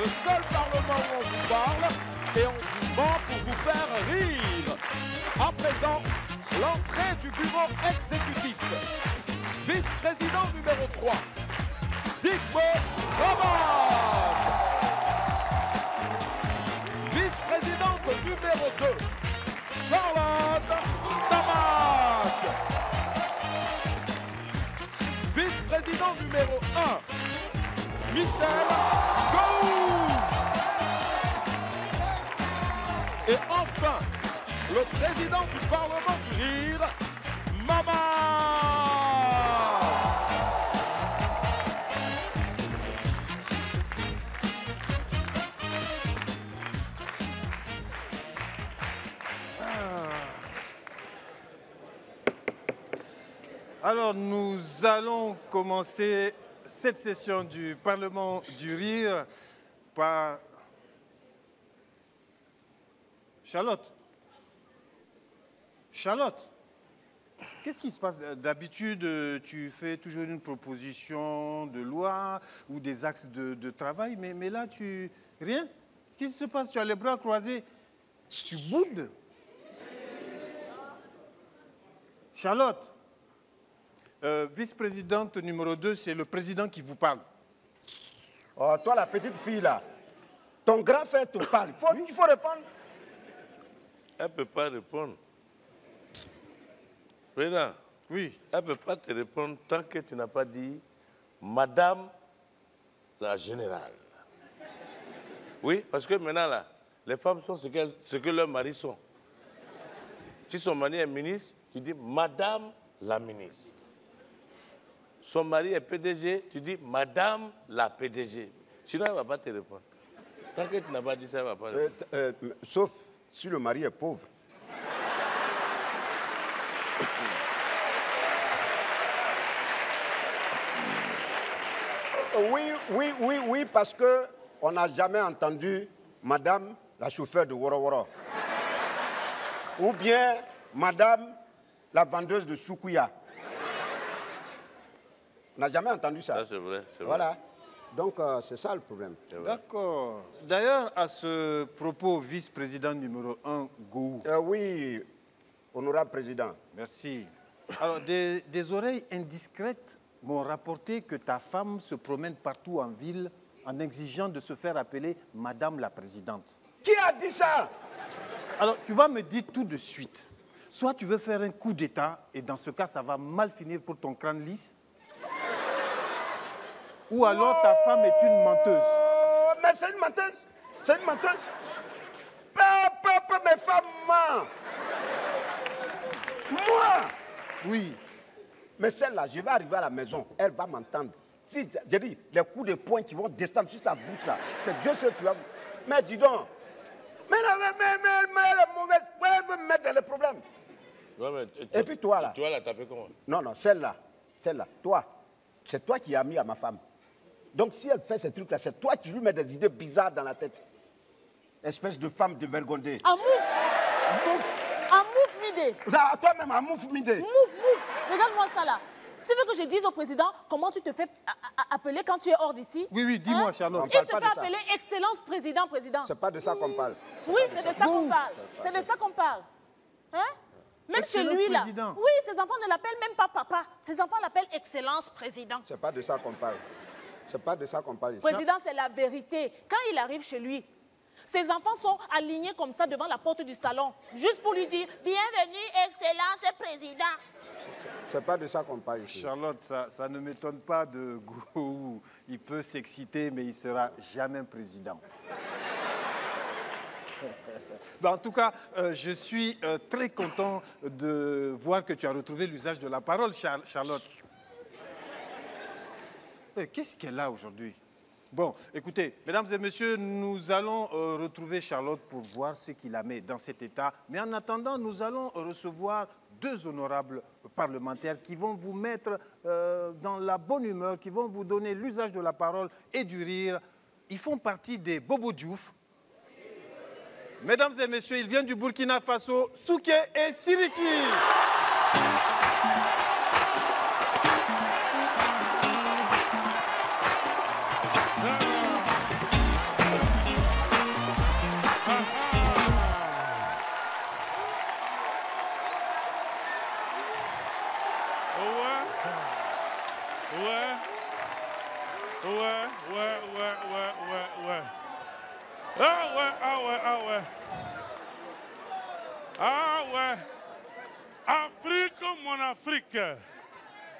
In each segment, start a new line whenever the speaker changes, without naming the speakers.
le seul parlement où on vous parle et on vous ment pour vous faire rire. À présent, l'entrée du bureau exécutif. Vice-président numéro 3, Zygmo Rabat. Vice-présidente numéro 2, Charlotte Tabac. Vice-président numéro 1, Michel Gou. Et enfin, le président du Parlement du Rire, Mama.
Alors, nous allons commencer cette session du Parlement du Rire par Charlotte. Charlotte, qu'est-ce qui se passe? D'habitude, tu fais toujours une proposition de loi ou des axes de travail, mais là, tu... Rien? Qu'est-ce qui se passe? Tu as les bras croisés. Tu boudes? Charlotte, vice-présidente numéro 2, c'est le président qui vous parle.
Oh, toi, la petite fille, là, ton grand frère te parle. Il faut répondre.
Elle ne peut pas répondre. Président,
Oui.
elle ne peut pas te répondre tant que tu n'as pas dit « Madame la générale ». Oui, parce que maintenant, là, les femmes sont ce que leurs maris sont. Si son mari est ministre, tu dis « Madame la ministre ». Son mari est PDG, tu dis « Madame la PDG ». Sinon, elle ne va pas te répondre. Tant que tu n'as pas dit ça, elle ne va pas répondre.
Sauf si le mari est pauvre. Oui, parce qu'on n'a jamais entendu Madame la chauffeur de Woro Woro. Ou bien Madame la vendeuse de Soukouya. On n'a jamais entendu ça.
Ça, c'est vrai, c'est vrai.
Voilà. Donc, c'est ça le problème.
D'accord. D'ailleurs, à ce propos, vice-président numéro 1, Gou.
Oui, honorable président.
Merci. Alors, des oreilles indiscrètes m'ont rapporté que ta femme se promène partout en ville en exigeant de se faire appeler Madame la Présidente.
Qui a dit ça?
Alors, tu vas me dire tout de suite. Soit tu veux faire un coup d'État, et dans ce cas, ça va mal finir pour ton crâne lisse. Ou alors ta femme est une menteuse.
Mais c'est une menteuse. C'est une menteuse. Pas mes femmes mentent. Moi.
Oui.
Mais celle-là, je vais arriver à la maison, elle va m'entendre. Si, j'ai dit, les coups de poing qui vont descendre sur sa bouche là, c'est Dieu seul tu vas... Mais dis donc, mais elle est mauvaise, elle veut me mettre dans les problèmes.
Ouais,
Et puis toi là.
Tu vas la taper comment?
Non, celle-là, toi, c'est toi qui as mis à ma femme. Donc si elle fait ces trucs-là, c'est toi qui lui mets des idées bizarres dans la tête. Espèce de femme dévergondée.
À mouf midé.
Toi-même, à mouf midé.
Mouf. Regarde-moi ça là. Tu veux que je dise au président comment tu te fais appeler quand tu es hors d'ici?
Oui, dis-moi, Charlotte.
On
Il
parle
se
pas
fait
de ça.
appeler Excellence Président.
C'est pas de ça qu'on parle.
Oui, c'est de ça qu'on parle. C'est de ça qu'on parle. Hein? Même chez
Excellence
lui là.
Président.
Oui, ses enfants ne l'appellent même pas papa. Ses enfants l'appellent Excellence Président.
C'est pas de ça qu'on parle. C'est pas de ça qu'on parle ici.
Président, c'est la vérité. Quand il arrive chez lui, ses enfants sont alignés comme ça devant la porte du salon, juste pour lui dire « Bienvenue, Excellence Président ».
C'est pas de ça qu'on parle ici.
Charlotte, ça ne m'étonne pas de Gou. Il peut s'exciter, mais il ne sera jamais président. En tout cas, je suis très content de voir que tu as retrouvé l'usage de la parole, Charlotte. Qu'est-ce qu'elle a aujourd'hui? Bon, écoutez, mesdames et messieurs, nous allons retrouver Charlotte pour voir ce qui la met dans cet état. Mais en attendant, nous allons recevoir deux honorables parlementaires qui vont vous mettre dans la bonne humeur, qui vont vous donner l'usage de la parole et du rire. Ils font partie des Bobo Diouf. Mesdames et messieurs, ils viennent du Burkina Faso, Souké et Siriki.
Ah ouais, ah ouais, ah ouais. Ah ouais. Afrique, mon Afrique.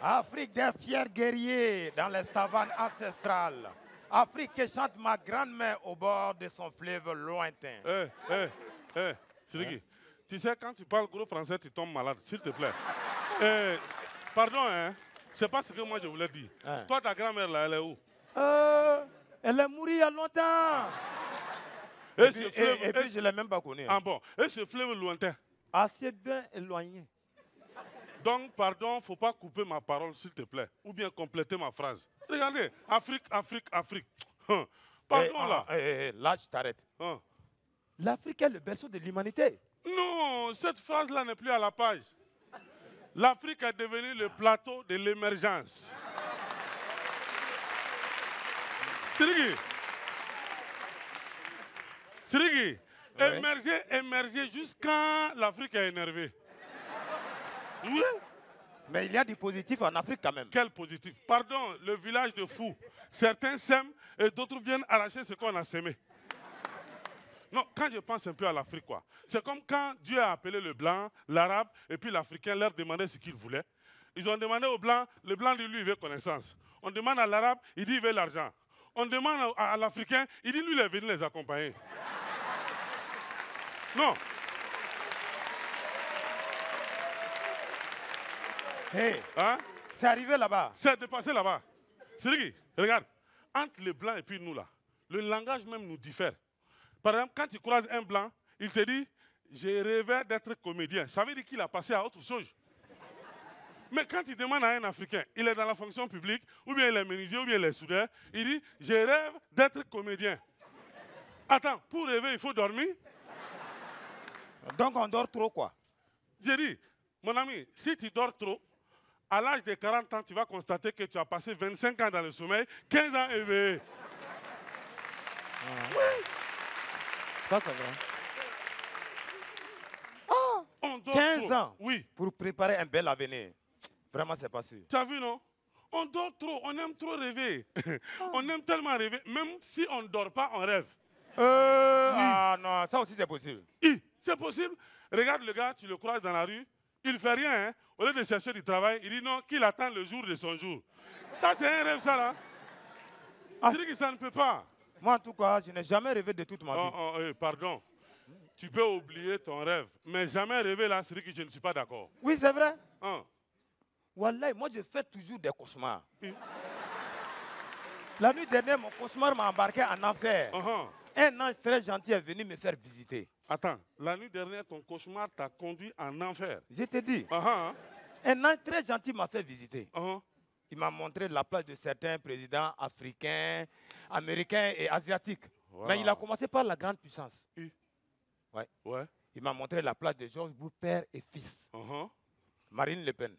Afrique des fiers guerriers dans les savanes ancestrales. Afrique que chante ma grand-mère au bord de son fleuve lointain.
Siriki, tu sais, quand tu parles gros français, tu tombes malade, s'il te plaît. Pardon, hein, c'est pas ce que moi je voulais dire.
Hein?
Toi, ta grand-mère, là, elle est où?
Elle est morte il y a longtemps. Et puis je ne l'ai même pas connue.
Ah bon, et ce fleuve lointain?
Assez bien éloigné.
Donc, pardon, il ne faut pas couper ma parole, s'il te plaît. Ou bien compléter ma phrase. Regardez, Afrique, Afrique, Afrique. Pardon, là.
Là, je t'arrête. L'Afrique est le berceau de l'humanité.
Non, cette phrase-là n'est plus à la page. L'Afrique est devenue le plateau de l'émergence. Siriki, émerger jusqu'à l'Afrique est énervée. Oui.
Mais il y a du positif en Afrique quand même.
Quel positif? Pardon, le village de fous. Certains sèment et d'autres viennent arracher ce qu'on a semé. Non, quand je pense un peu à l'Afrique, quoi, c'est comme quand Dieu a appelé le blanc, l'arabe, et puis l'Africain leur demandait ce qu'ils voulaient. Ils ont demandé au blanc, le blanc dit lui, il veut connaissance. On demande à l'arabe, il dit il veut l'argent. On demande à l'Africain, il dit lui, il est venu les accompagner. Non.
Hey,
hein?
C'est arrivé là-bas.
C'est dépassé là-bas. Siriki, regarde, entre les blancs et puis nous là, le langage même nous diffère. Par exemple, quand tu croises un blanc, il te dit « j'ai rêvé d'être comédien ». Ça veut dire qu'il a passé à autre chose. Mais quand il demande à un Africain, il est dans la fonction publique, ou bien il est menuisier, ou bien il est soudeur, il dit « je rêve d'être comédien ». Attends, pour rêver, il faut dormir.
Donc on dort trop quoi?
J'ai dit, mon ami, si tu dors trop, à l'âge de 40 ans, tu vas constater que tu as passé 25 ans dans le sommeil, 15 ans éveillé.
Oui. Ça, c'est vrai.
On dort
15
trop.
ans
Oui.
Pour préparer un bel avenir. Vraiment, c'est pas sûr.
Tu as vu, non? On dort trop, on aime trop rêver. On aime tellement rêver, même si on ne dort pas, on rêve.
Ah non, ça aussi c'est possible.
C'est possible. Regarde le gars, tu le croises dans la rue, il ne fait rien. Hein? Au lieu de chercher du travail, il dit non, qu'il attend le jour de son jour. Ça, c'est un rêve, ça, là. C'est-à-dire que ça ne peut pas.
Moi, en tout cas, je n'ai jamais rêvé de toute ma vie.
Pardon. Tu peux oublier ton rêve, mais jamais rêver là, c'est que je ne suis pas d'accord.
Oui, c'est vrai. Wallah, moi, je fais toujours des cauchemars. La nuit dernière, mon cauchemar m'a embarqué en enfer. Un ange très gentil est venu me faire visiter.
Attends, la nuit dernière, ton cauchemar t'a conduit en enfer.
Je te dis. Un ange très gentil m'a fait visiter. Il m'a montré la place de certains présidents africains, américains et asiatiques. Mais il a commencé par la grande puissance. Ouais. Il m'a montré la place de George Bush, père et fils. Marine Le Pen.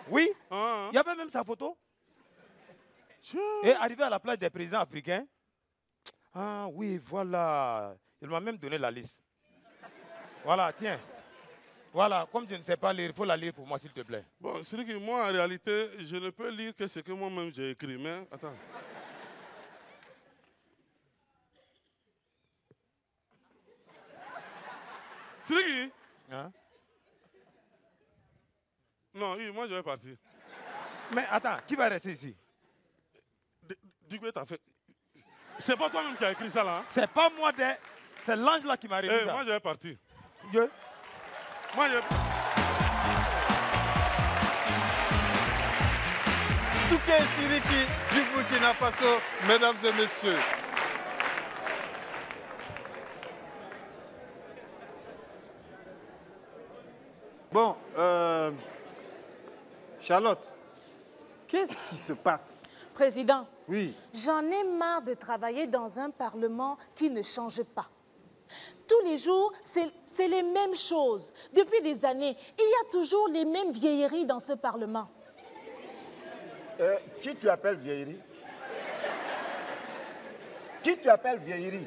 Oui. Il y avait même sa photo. Et arrivé à la place des présidents africains, ah oui, voilà. Il m'a même donné la liste. Voilà, tiens. Voilà, comme je ne sais pas lire, il faut la lire pour moi, s'il te plaît.
Bon, c'est que moi, en réalité, je ne peux lire que ce que moi-même j'ai écrit. Mais attends. Siriki? Non, oui, moi je vais partir.
Mais attends, qui va rester ici?
Du coup, t'as fait. C'est pas toi-même qui as écrit ça là?
C'est pas moi, c'est l'ange là qui m'a réussi ça.
Moi je vais partir.
Moi je.
Touké Siriki du Burkina Faso, mesdames et messieurs. Bon, Charlotte, qu'est-ce qui se passe?
Président,
oui.
J'en ai marre de travailler dans un Parlement qui ne change pas. Tous les jours, c'est les mêmes choses. Depuis des années, il y a toujours les mêmes vieilleries dans ce Parlement.
Qui tu appelles vieillerie? Qui tu appelles vieillerie?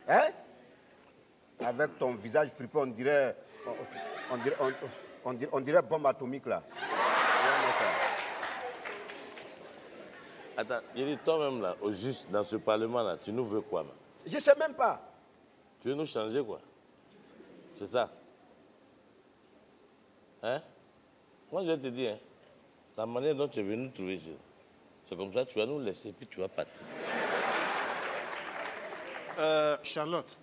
Hein? Avec ton visage fripé, on dirait bombe atomique là.
Attends, je dis toi-même là, au juste, dans ce parlement-là, tu nous veux quoi, man?
Je ne sais même pas.
Tu veux nous changer quoi? C'est ça? Hein? Moi, je vais te dire, hein, la manière dont tu es venu nous trouver ici, c'est comme ça, tu vas nous laisser, puis tu vas partir.
Charlotte,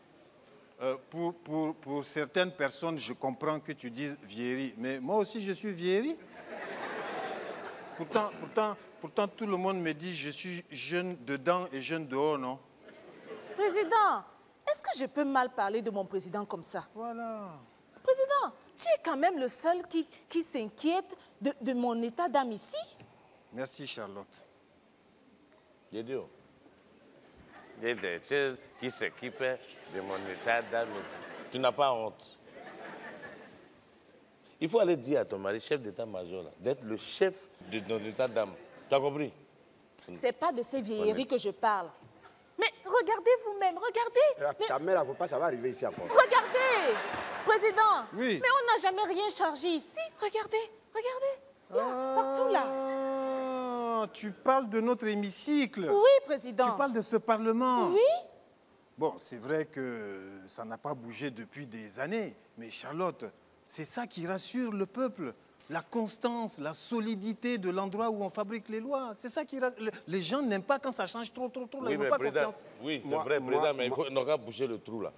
pour certaines personnes, je comprends que tu dises vieillerie, mais moi aussi, je suis vieillerie. Pourtant, tout le monde me dit je suis jeune dedans et jeune dehors, non?
Président, est-ce que je peux mal parler de mon président comme ça?
Voilà.
Président, tu es quand même le seul qui s'inquiète de mon état d'âme ici.
Merci, Charlotte.
Dieu, il y a des choses qui s'occupent de mon état d'âme ici. Tu n'as pas honte. Il faut aller dire à ton mari, chef d'état-major, d'être le chef de ton état d'âme. Tu as compris?
C'est pas de ces vieilleries que je parle. Mais regardez vous-même, regardez.
Ta mère, faut pas, ça va arriver ici encore.
Regardez, président.
Oui.
Mais on n'a jamais rien chargé ici. Regardez, regardez. Il y a partout là.
Tu parles de notre hémicycle.
Oui, président.
Tu parles de ce Parlement.
Oui.
Bon, c'est vrai que ça n'a pas bougé depuis des années, mais Charlotte, c'est ça qui rassure le peuple. La constance, la solidité de l'endroit où on fabrique les lois. C'est ça qui rassure. Les gens n'aiment pas quand ça change trop. Là,
Oui,
ils n'ont
mais
pas
président,
confiance.
oui, c'est vrai, président, mais il faut qu'on boucher le trou là.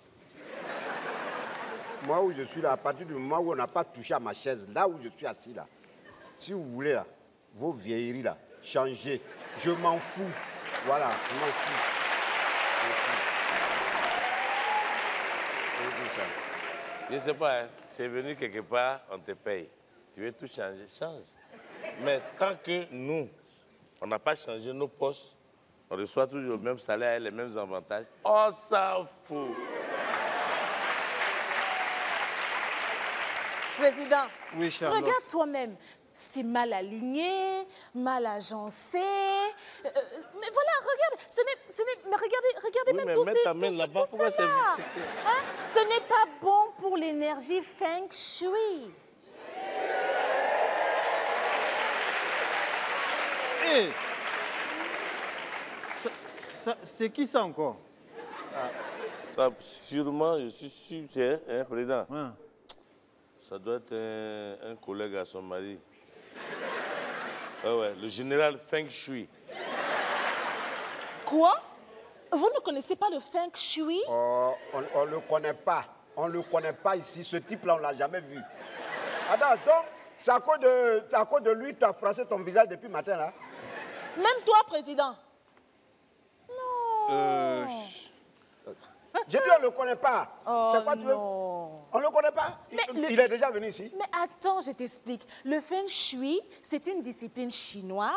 Moi où je suis là, à partir du moment où on n'a pas touché à ma chaise, là où je suis assis là, si vous voulez là, vos vieilleries là, changez. Je m'en fous. Voilà, je m'en fous.
Je ne sais pas, hein, c'est venu quelque part, on te paye. Tu veux tout changer, change. Mais tant que nous, on n'a pas changé nos postes, on reçoit toujours le même salaire, les mêmes avantages, on s'en fout.
Président,
Oui, Charlotte.
regarde toi-même. C'est mal aligné, mal agencé. Mais voilà, regarde, mais regardez
Oui,
même
mais
tous
mets
ces...
ta main
tout-
là-bas,
tout
pourquoi
ça
c'est-
là. Hein? Ce n'est pas bon pour l'énergie feng shui.
Hé c'est qui ça encore?
Ah, sûrement, je suis sûr, c'est un président.
Hein?
Ça doit être un collègue à son mari. Ouais, le général Feng Shui.
Quoi? Vous ne connaissez pas le feng shui?
Oh, on ne le connaît pas. On ne le connaît pas ici. Ce type-là, on ne l'a jamais vu. Attends, donc, c'est à cause de lui que tu as froissé ton visage depuis matin, là?
Même toi, président. Non.
J'ai dit on ne le connaît pas.
Oh,
C'est quoi tu veux?
non.
On ne le connaît pas? Il est déjà venu ici.
Mais attends, je t'explique. Le feng shui, c'est une discipline chinoise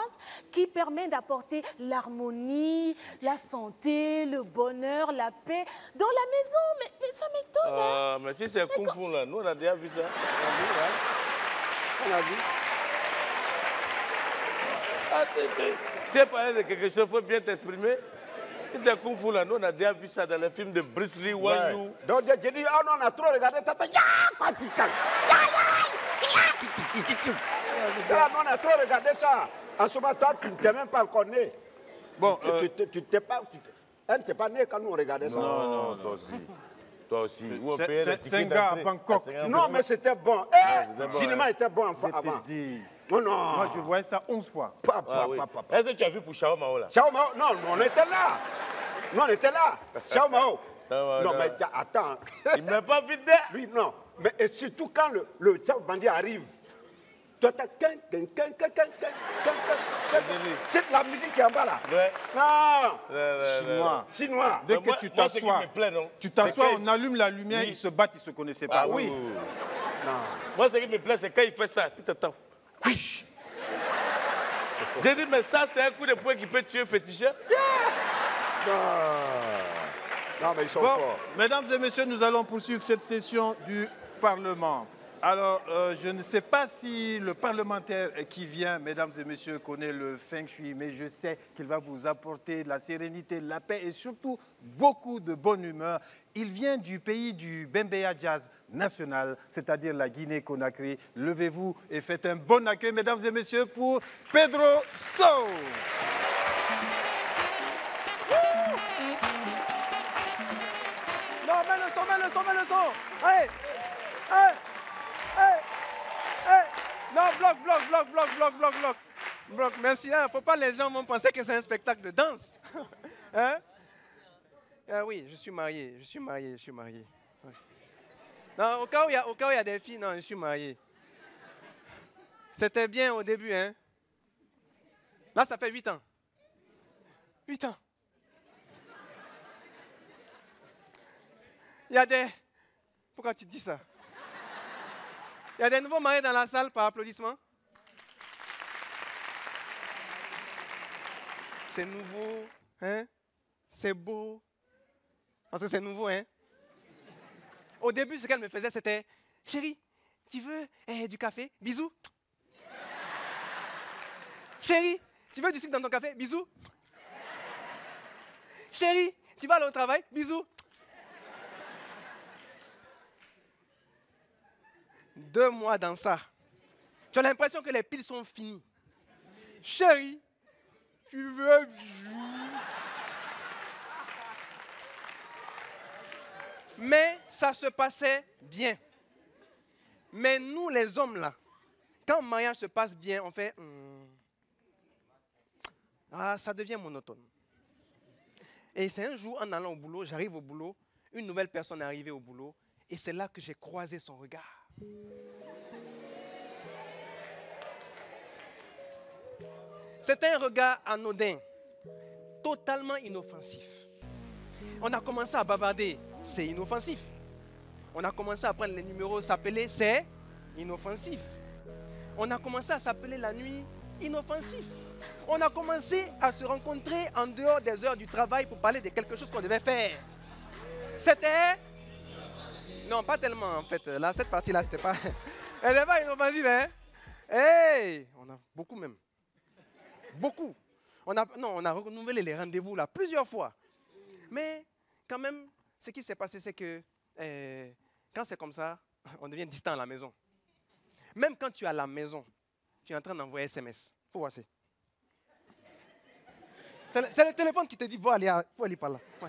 qui permet d'apporter l'harmonie, la santé, le bonheur, la paix dans la maison. Mais ça m'étonne. Hein?
Mais si c'est Kung Fu là, nous on a déjà vu ça.
On a vu.
Ah, tu es parlé de quelque chose, il faut bien t'exprimer. Si c'est Kung Fu là, nous on a déjà vu ça dans les films de Bruce Lee, Wang Yu.
Donc j'ai dit, oh non, on a trop regardé. Ça, on a trop regardé ça. En ce moment, toi, tu ne t'es même pas encore né.
Bon,
tu t'es pas... Elle n'était pas née quand nous on regardait ça.
Non, toi aussi. Toi aussi. Où on payait les
c'est
tickets
un gars à
d'entrée.
Bangkok.
Ah, c'est un
Non,
gars.
mais c'était bon. Le cinéma était bon
Je
avant.
te dis.
Non, non.
Moi, je voyais ça 11 fois.
Ah, oui. Est-ce que tu as vu pour Chao Mao là?
Chao Mao, non, on était là. Non, on était là. Chao Mao.
Mao,
Non,
non.
mais attends.
Il ne m'a pas vidé.
Lui, non. Mais et surtout quand le Chao bandit arrive. Toi, t'as c'est la musique qui est en bas là.
Ouais.
Non. Chinois.
Dès
Mais
que
moi,
tu
moi, ce qui
t'assois,
me plaît, non,
tu t'assois,
c'est que-
on allume la lumière,
Oui.
ils se battent, ils ne se connaissaient pas.
Ah oui.
Non.
Moi, ce qui me plaît, c'est quand il fait ça. Puis t'attends. J'ai dit, mais ça, c'est un coup de poing qui peut tuer féticheur.
Non, mais ils sont
Bon,
forts.
mesdames et messieurs, nous allons poursuivre cette session du Parlement. Alors, je ne sais pas si le parlementaire qui vient, mesdames et messieurs, connaît le Feng Shui, mais je sais qu'il va vous apporter de la sérénité, de la paix et surtout beaucoup de bonne humeur. Il vient du pays du Bembeya Jazz national, c'est-à-dire la Guinée-Conakry. Levez-vous et faites un bon accueil, mesdames et messieurs, pour Pedro Sow.
le son, mets le son. Allez. Allez. Allez. Allez. Non, bloc. Bloc, merci. Hein. Faut pas les gens vont penser que c'est un spectacle de danse. Hein? Oui, je suis marié. Ouais. Non, au cas où il y a des filles, non, je suis marié. C'était bien au début, hein. Là, ça fait 8 ans. 8 ans. Il y a des... Pourquoi tu te dis ça? Il y a des nouveaux mariés dans la salle par applaudissement. C'est nouveau, hein? C'est beau. Parce que c'est nouveau, hein? Au début, ce qu'elle me faisait, c'était « Chérie, tu veux du café? Bisous. » Chérie, tu veux du sucre dans ton café? Bisous. Chérie, tu vas aller au travail? Bisous. 2 mois dans ça. Tu as l'impression que les piles sont finies. Chérie, tu veux bisous? Mais ça se passait bien. Mais nous, les hommes, là, quand le mariage se passe bien, on fait... Ah, ça devient monotone. Et c'est un jour, en allant au boulot, j'arrive au boulot, une nouvelle personne est arrivée au boulot, et c'est là que j'ai croisé son regard. C'était un regard anodin, totalement inoffensif. On a commencé à bavarder, c'est inoffensif. On a commencé à prendre les numéros, s'appeler, c'est inoffensif. On a commencé à s'appeler la nuit, inoffensif. On a commencé à se rencontrer en dehors des heures du travail pour parler de quelque chose qu'on devait faire. C'était... Non, pas tellement en fait. Là, cette partie-là, c'était pas... Elle n'est pas inoffensive, hein? Hey! On a beaucoup même. Beaucoup. On a renouvelé les rendez-vous là plusieurs fois. Mais quand même, ce qui s'est passé, c'est que quand c'est comme ça, on devient distant à la maison. Même quand tu es à la maison, tu es en train d'envoyer SMS. Faut voir ça. C'est le téléphone qui te dit, faut aller par là. Ouais.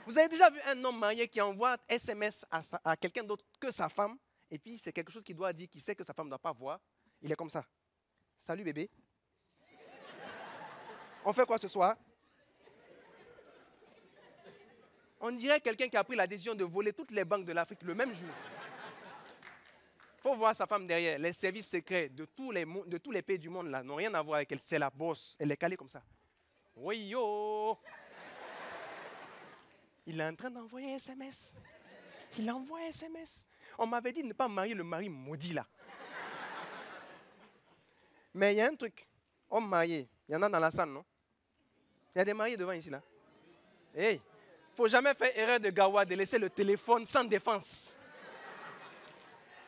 Vous avez déjà vu un homme marié qui envoie SMS à quelqu'un d'autre que sa femme, et puis c'est quelque chose qu'il doit dire, qu'il sait que sa femme ne doit pas voir. Il est comme ça. Salut bébé. On fait quoi ce soir? On dirait quelqu'un qui a pris la décision de voler toutes les banques de l'Afrique le même jour. Il faut voir sa femme derrière. Les services secrets de tous les pays du monde là n'ont rien à voir avec elle. C'est la bosse. Elle est calée comme ça. Oui, yo! Il est en train d'envoyer un SMS. Il envoie un SMS. On m'avait dit de ne pas marier le mari maudit là. Mais il y a un truc. Homme marié, il y en a dans la salle, non? Il y a des mariés devant ici là. Hey! Il ne faut jamais faire erreur de gawa de laisser le téléphone sans défense.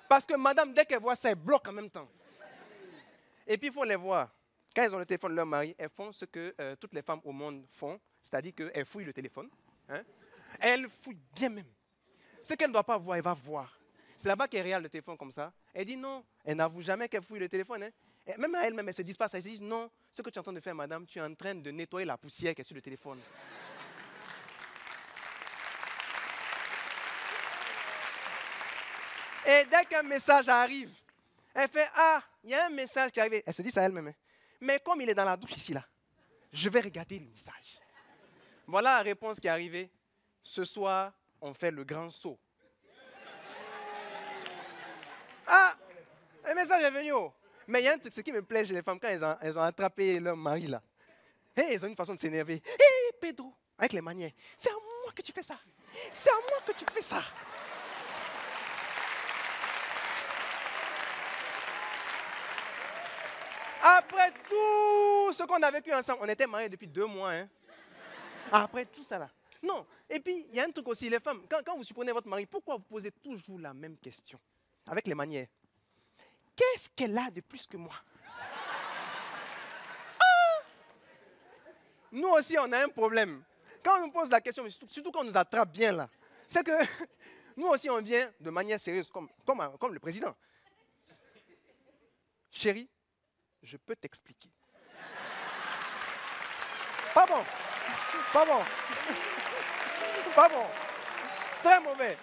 Parce que madame, dès qu'elle voit ça, elle bloque en même temps. Et puis il faut les voir. Quand elles ont le téléphone de leur mari, elles font ce que toutes les femmes au monde font, c'est-à-dire qu'elles fouillent le téléphone. Hein? Elles fouillent bien même. Ce qu'elle ne doit pas voir, elle va voir. C'est là-bas qu'elle regarde le téléphone comme ça. Elle dit non, elle n'avoue jamais qu'elle fouille le téléphone. Hein? Et même à elle-même, elle se dit pas ça. Elle se dit non, ce que tu es en train de faire, madame, tu es en train de nettoyer la poussière qui est sur le téléphone. Et dès qu'un message arrive, elle fait « Ah, il y a un message qui est arrivé. » Elle se dit ça elle-même. Hein. Mais comme il est dans la douche ici, là, je vais regarder le message. Voilà la réponse qui est arrivée. Ce soir, on fait le grand saut. Ah, un message est venu. Oh. Mais il y a un truc, ce qui me plaît chez les femmes, quand elles ont attrapé leur mari, là, hey, elles ont une façon de s'énerver. « Hé, Pedro !» Avec les manières. « C'est à moi que tu fais ça. C'est à moi que tu fais ça. » Après tout ce qu'on a vécu ensemble, on était mariés depuis 2 mois. Hein? Après tout ça là. Non. Et puis, il y a un truc aussi, les femmes, quand vous supprenez votre mari, pourquoi vous posez toujours la même question? Avec les manières. Qu'est-ce qu'elle a de plus que moi? Ah! Nous aussi, on a un problème. Quand on nous pose la question, surtout quand on nous attrape bien là, c'est que nous aussi, on vient de manière sérieuse, comme le président. Chérie, je peux t'expliquer. Pas bon. Pas bon. Pas bon. Très mauvais.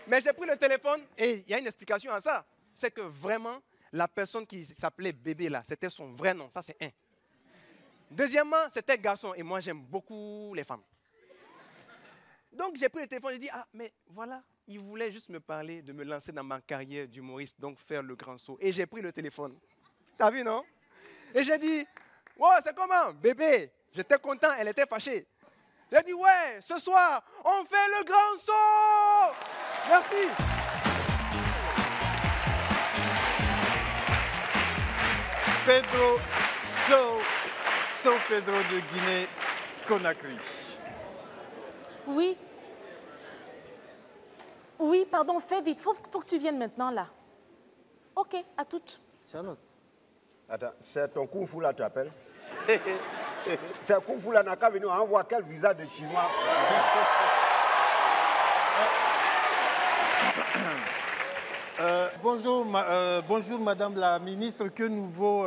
Mais j'ai pris le téléphone et il y a une explication à ça. C'est que vraiment, la personne qui s'appelait bébé là, c'était son vrai nom. Ça, c'est un. Deuxièmement, c'était garçon. Et moi, j'aime beaucoup les femmes. Donc, j'ai pris le téléphone et j'ai dit, ah, mais voilà, il voulait juste me parler de me lancer dans ma carrière d'humoriste, donc faire le grand saut. Et j'ai pris le téléphone. T'as vu, non? Et j'ai dit, wow, c'est comment? Bébé, j'étais content, elle était fâchée. J'ai dit, ouais, ce soir, on fait le grand saut. Merci.
Pedro, Pedro de Guinée-Conakry.
Oui. Oui, pardon, fais vite. Faut que tu viennes maintenant, là. OK, à toutes.
Charlotte. Attends, c'est ton kung fu là, tu appelles? C'est kung fu là, n'a qu'à venir, on envoie quel visa de chinois?
Bonjour, bonjour Madame la Ministre. Que nous vaut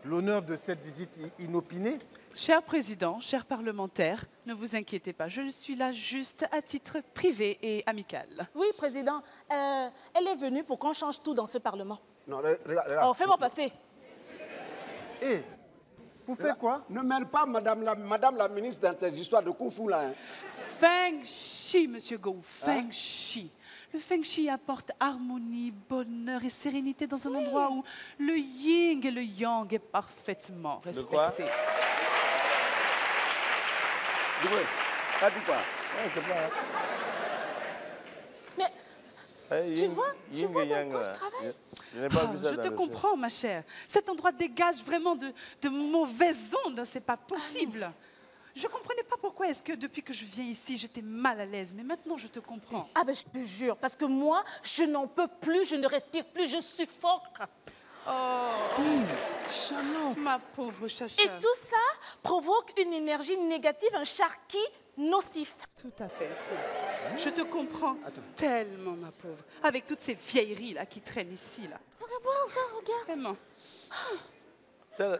l'honneur de cette visite inopinée?
Cher Président, chers parlementaires, ne vous inquiétez pas, je suis là juste à titre privé et amical.
Oui, Président, elle est venue pour qu'on change tout dans ce Parlement.
Non, regarde.
Oh, fais-moi passer.
Eh, vous faites quoi?
Ne mêle pas Madame la Ministre dans tes histoires de kung fu là. Hein.
Feng Shi, Monsieur Gou, Feng Shi. Le Feng Shi apporte harmonie, bonheur et sérénité dans un endroit où le yin et le yang est parfaitement respecté.
T'as dit quoi?
Ouais, c'est pas...
Mais tu vois dans quoi je travaille?
Je te comprends, ma chère. Cet endroit dégage vraiment de mauvaises ondes. C'est pas possible. Je ne comprenais pas pourquoi est-ce que depuis que je viens ici, j'étais mal à l'aise. Mais maintenant, je te comprends.
Ah ben, je te jure, parce que moi, je n'en peux plus, je ne respire plus, je suffoque.
Oh,
Charlotte.
Ma pauvre Chacha.
Et tout ça provoque une énergie négative, un charqui nocif.
Tout à fait. Je te comprends tellement, ma pauvre. Avec toutes ces vieilleries là qui traînent ici. Là.
Faudrait voir ça, regarde.
Vraiment.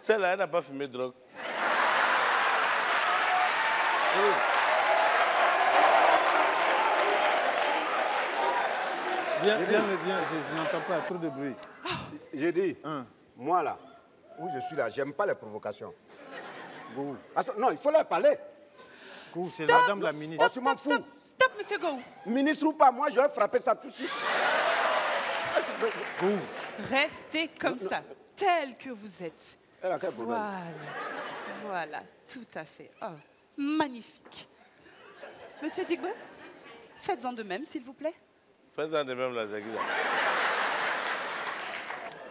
Celle-là, elle n'a pas fumé de drogue.
Viens, je n'entends pas, trop de bruit.
J'ai dit, moi là, où je suis là, j'aime pas les provocations. Non, il faut leur parler.
C'est Madame la Ministre.
Tu m'en fous.
Stop, Monsieur Gou.
Ministre ou pas, moi je vais frapper ça tout de suite.
Restez comme ça, tel que vous êtes.
Elle a quel problème?
Voilà, tout à fait. Oh, magnifique. Monsieur Digbe, faites-en de même, s'il vous plaît.
Faites-en de même, la Zagida.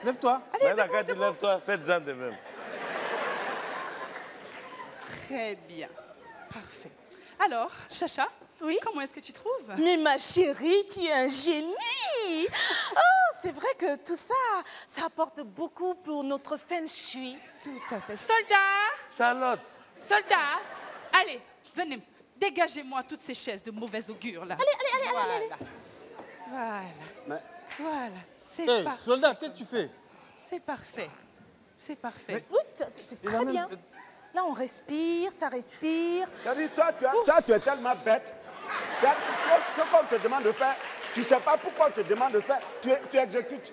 Lève-toi.
Lève-toi, faites-en de même.
Très bien. Parfait. Alors, Chacha,
oui?
Comment est-ce que tu trouves?
Mais ma chérie, tu es un génie. Oh, c'est vrai que tout ça, ça apporte beaucoup pour notre feng shui.
Tout à fait. Soldats!
Charlotte!
Soldats! Allez, venez, dégagez-moi toutes ces chaises de mauvais augure, là.
Allez.
Voilà, c'est parfait.
Soldat, qu'est-ce que tu fais?
C'est parfait. C'est parfait.
Oui, c'est très bien. Là, on respire, ça respire.
Toi, tu es tellement bête. Ce qu'on te demande de faire, tu ne sais pas pourquoi on te demande de faire, tu exécutes.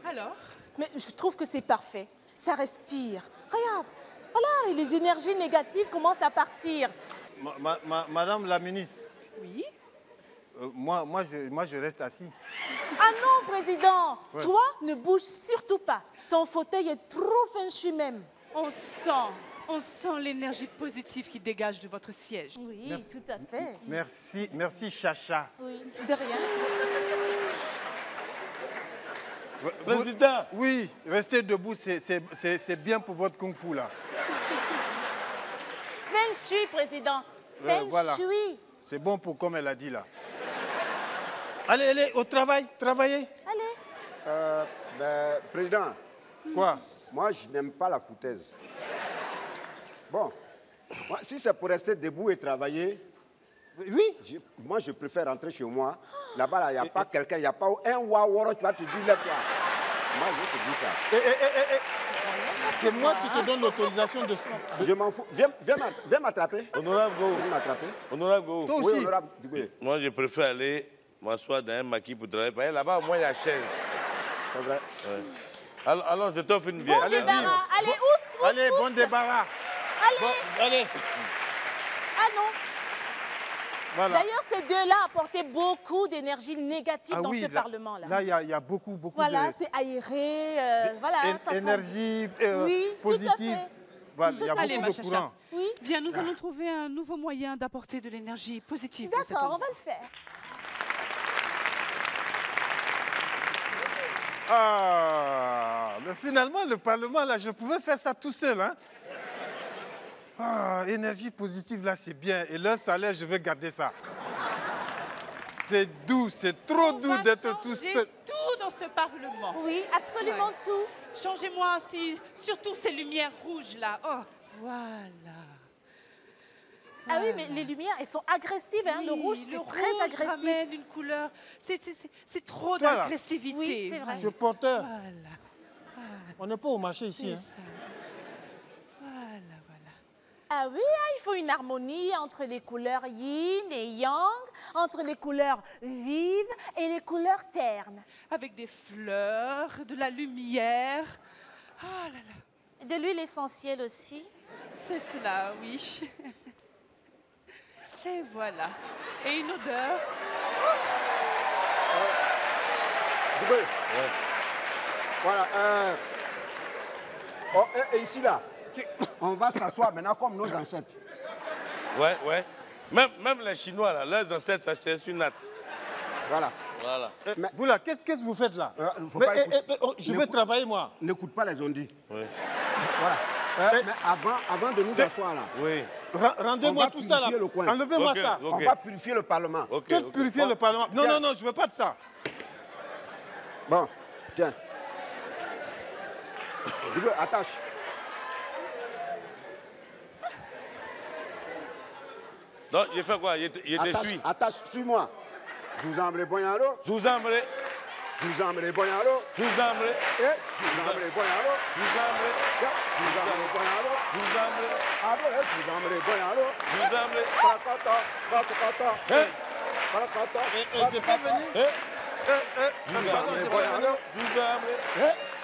Alors?
Mais je trouve que c'est parfait. Ça respire. Regarde. Voilà, et les énergies négatives commencent à partir.
Madame la Ministre.
Oui?
Moi, je reste assis.
Ah non, Président. Ouais. Toi, ne bouge surtout pas. Ton fauteuil est trop feng shui même.
On sent l'énergie positive qui dégage de votre siège.
Oui, merci. Tout à fait.
Merci Chacha.
Oui, de rien.
Président. Oui, restez debout, c'est bien pour votre kung-fu là.
Feng shui, Président. Feng shui.
C'est bon pour comme elle a dit là. Allez, au travail, travaillez.
Allez.
Président.
Quoi?
Moi, je n'aime pas la foutaise. Bon, moi, si c'est pour rester debout et travailler,
oui.
Moi, je préfère rentrer chez moi. Là-bas, il n'y a pas quelqu'un, il n'y a pas un waworo, tu vas te dire, lève-toi. Moi, je te dis ça.
C'est moi qui te donne l'autorisation de...
Je m'en fous. Viens m'attraper.
Honorable Go.
Viens m'attraper.
Honorable Go.
Toi aussi.
Oui, honorable.
Moi, je préfère aller m'asseoir dans un maquis pour travailler. Là-bas, au moins, il y a chaise.
C'est vrai.
Ouais. Alors, je t'offre une vieille.
Bon débarras. Allez, oust.
Allez, bon débarras.
Allez.
Bon, allez.
Ah non.
Voilà.
D'ailleurs, ces deux-là apportaient beaucoup d'énergie négative dans ce Parlement-là.
Là, il y a beaucoup
voilà,
de...
c'est aéré, voilà. Ça
énergie
oui,
positive. Voilà, il y a
Allez,
beaucoup
ma
de
chacha.
courant.
Oui.
Viens, nous allons trouver un nouveau moyen d'apporter de l'énergie positive.
D'accord, on va le faire.
Ah, mais finalement, le Parlement, là, je pouvais faire ça tout seul. Hein? Ah, énergie positive, là, c'est bien. Et leur salaire, je vais garder ça. C'est doux, c'est trop doux d'être tout seul.
Tout dans ce Parlement.
Oui, absolument tout.
Changez-moi aussi, surtout ces lumières rouges là. Oh, voilà.
Ah oui, mais les lumières, elles sont agressives. Hein?
Oui,
le rouge, c'est très agressif.
Ramène une couleur. C'est trop
Voilà.
d'agressivité.
Oui, c'est vrai.
Tu es porteur.
Voilà.
On n'est pas au marché ici.
C'est
Hein.
ça. Voilà, voilà.
Ah oui, hein, il faut une harmonie entre les couleurs yin et yang, entre les couleurs vives et les couleurs ternes.
Avec des fleurs, de la lumière. Ah là là.
De l'huile essentielle aussi.
C'est cela, oui. Et voilà. Et une odeur.
Voilà. Oh, et ici, là, on va s'asseoir maintenant comme nos ancêtres.
Ouais, ouais. Même les Chinois, là, leurs ancêtres s'achètent sur natte.
Voilà.
Voilà.
Mais vous, là, qu'est-ce que vous faites là?
Faut pas écouter.
Je veux travailler, moi.
N'écoute pas les ondits.
Oui.
Voilà. Mais avant de nous asseoir là,
Oui.
Rendez-moi tout ça là.
purifier le coin.
Enlevez-moi
Ok,
ça.
ok.
on va purifier le Parlement.
Ok,
Que
ok.
purifier le Parlement? Non, non, non, je veux pas de ça.
Bon, tiens. Je veux, attache.
Non, il fait quoi? Il t'essuie.
Attache, suis-moi. Zuzambre boyalo,
Zuzambre,
Zuzambre boyalo,
Zuzambre,
Zuzambre boyalo,
Zuzambre,
Zuzambre boyalo,
Zuzambre,
Adore, Zuzambre boyalo,
Zuzambre.
Parakata, Parakata, Parakata.
C'est pas venu?
Zuzambre boyalo,
Zuzambre,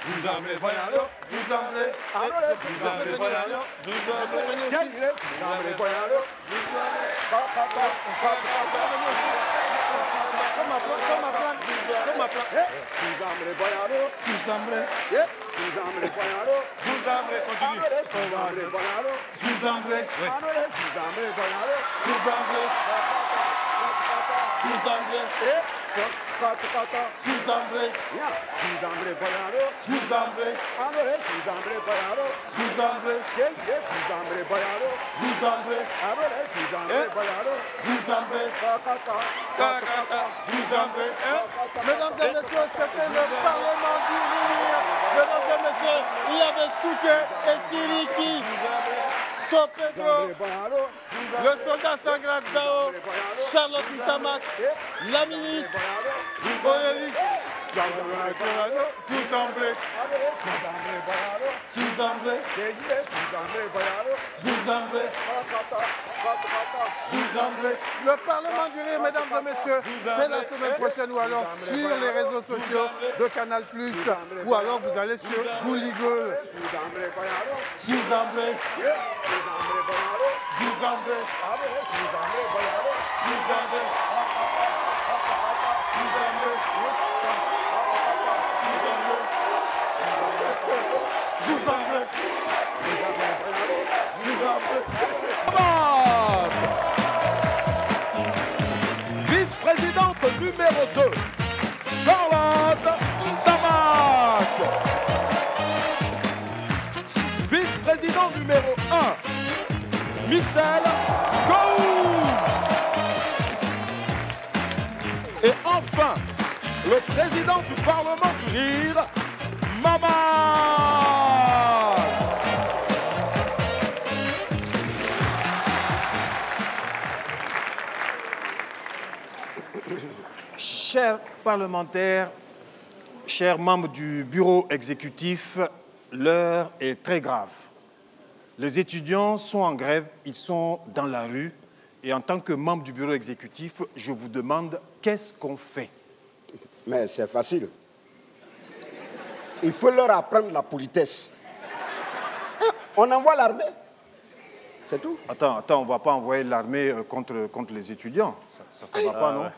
Zuzambre boyalo,
Zuzambre.
Adore,
Zuzambre, boyalo, Zuzambre,
Zuzambre boyalo, Parakata, Parakata. Zuzambre boyalo,
Zuzambre.
Zuzambre boyalo,
Zuzambre, continue.
Zuzambre boyalo,
Zuzambre.
Adore, Zuzambre boyalo,
Zuzambre. Zuzambre.
Parakata,
Zuzambre.
Zuzambre boyalo,
Zuzambre.
Adore, Zuzambre boyalo,
Zuzambre.
Zuzambre boyalo,
Zuzambre.
Adore, Zuzambre boyalo,
Zuzambre.
Parakata,
Kakata,
Zuzambre. Mesdames et messieurs, c'était le Parlement du rire. Mesdames et messieurs, il y avait Souké et Siriki. Sopedro, le soldat Sangra Dao, Charlotte Itamak, la ministre, Aurélie, Zuzambre, Zuzambre, Zuzambre, Zuzambre. Le Parlement du rire, mesdames et messieurs, c'est la semaine prochaine ou alors sur les réseaux sociaux de Canal+, ou alors vous allez sur Gouligol. Zuzambre, Zuzambre,
Vice-présidente numéro 2, Charlotte Samak. Vice-président numéro 1, Michel Gou. Et enfin, le président du Parlement du Rire, Maman.
Chers parlementaires, chers membres du bureau exécutif, l'heure est très grave. Les étudiants sont en grève, ils sont dans la rue Et en tant que membre du bureau exécutif, je vous demande, qu'est-ce qu'on fait?
Mais c'est facile. Il faut leur apprendre la politesse. On envoie l'armée. C'est tout.
Attends, on ne va pas envoyer l'armée contre les étudiants. Ça ne va pas, non?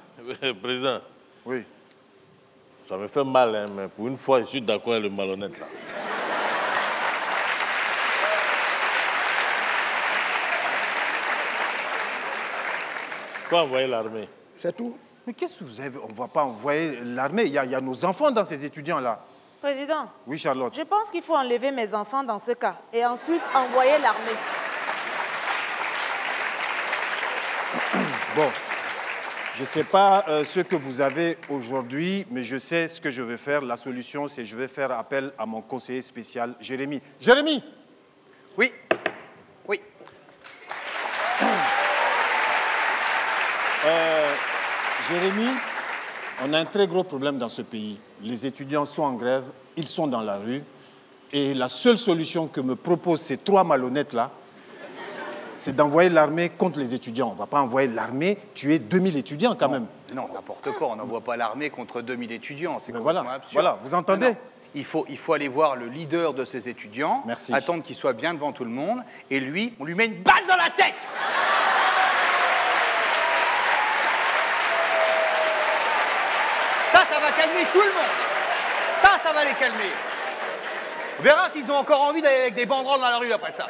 Président.
Oui.
Ça me fait mal, hein, mais pour une fois, je suis d'accord avec le malhonnête, là. Faut envoyer l'armée.
C'est tout.
Mais qu'est-ce que vous avez? On ne va pas envoyer l'armée. Il y a nos enfants dans ces étudiants-là.
Président.
Oui, Charlotte.
Je pense qu'il faut enlever mes enfants dans ce cas et ensuite envoyer l'armée.
Bon, je ne sais pas ce que vous avez aujourd'hui, mais je sais ce que je vais faire. La solution, c'est que je vais faire appel à mon conseiller spécial, Jérémy. Jérémy!
Oui. Oui.
Jérémy, on a un très gros problème dans ce pays. Les étudiants sont en grève, ils sont dans la rue. Et la seule solution que me proposent ces trois malhonnêtes-là, c'est d'envoyer l'armée contre les étudiants. On ne va pas envoyer l'armée tuer 2000 étudiants quand même.
Non, n'importe quoi. On n'envoie pas l'armée contre 2000 étudiants. C'est complètement absurde.
Voilà, vous entendez?
Non. Il faut aller voir le leader de ces étudiants, attendre qu'il soit bien devant tout le monde, et lui, on lui met une balle dans la tête. Ça va calmer tout le monde. Ça va les calmer. On verra s'ils ont encore envie d'aller avec des banderoles dans la rue après ça.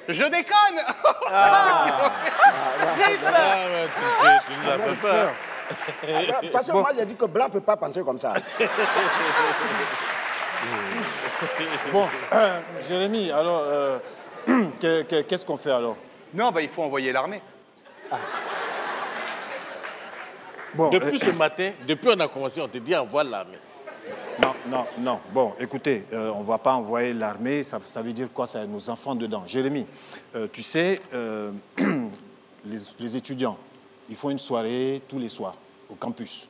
Je déconne.
J'ai eu peur.
Tu nous as fait peur.
Parce que moi, j'ai dit que Blanc ne peut pas penser comme ça.
Bon, Jérémy, alors, qu'est-ce qu'on fait alors?
Non, il faut envoyer l'armée.
Bon,
depuis ce matin, depuis on a commencé, on te dit envoie l'armée.
Non. Bon, écoutez, on ne va pas envoyer l'armée, ça veut dire quoi? Ça a nos enfants dedans. Jérémy, tu sais, les étudiants, ils font une soirée tous les soirs au campus.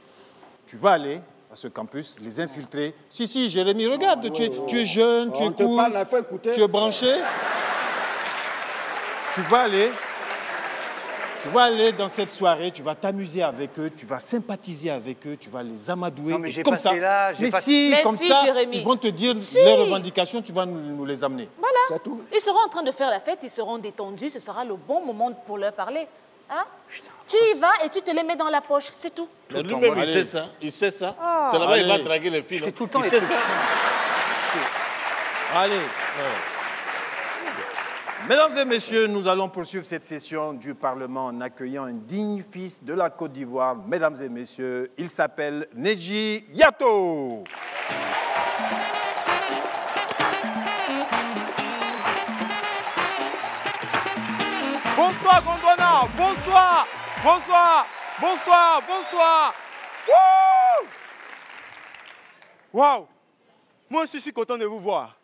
Tu vas aller à ce campus, les infiltrer. Si, Jérémy, regarde, tu es jeune, tu es cool, tu es branché. Tu vas aller dans cette soirée, tu vas t'amuser avec eux, tu vas sympathiser avec eux, tu vas les amadouer.
Non, mais j'ai
comme
passé
ça.
là,
Mais ça,
Jérémy.
ils vont te dire les revendications, tu vas nous les amener.
Voilà.
C'est tout.
Ils seront en train de faire la fête, ils seront détendus, ce sera le bon moment pour leur parler. Hein? Tu y vas et tu te les mets dans la poche, c'est tout.
Lui-même, il sait ça.
Ah.
C'est là-bas, il va draguer les filles.
C'est tout le temps.
Il sait ça.
Allez. Mesdames et messieurs, nous allons poursuivre cette session du Parlement en accueillant un digne fils de la Côte d'Ivoire. Mesdames et messieurs, il s'appelle Neji Yato.
Bonsoir, Gondwana. Bonsoir. Waouh! Moi aussi, je suis content de vous voir.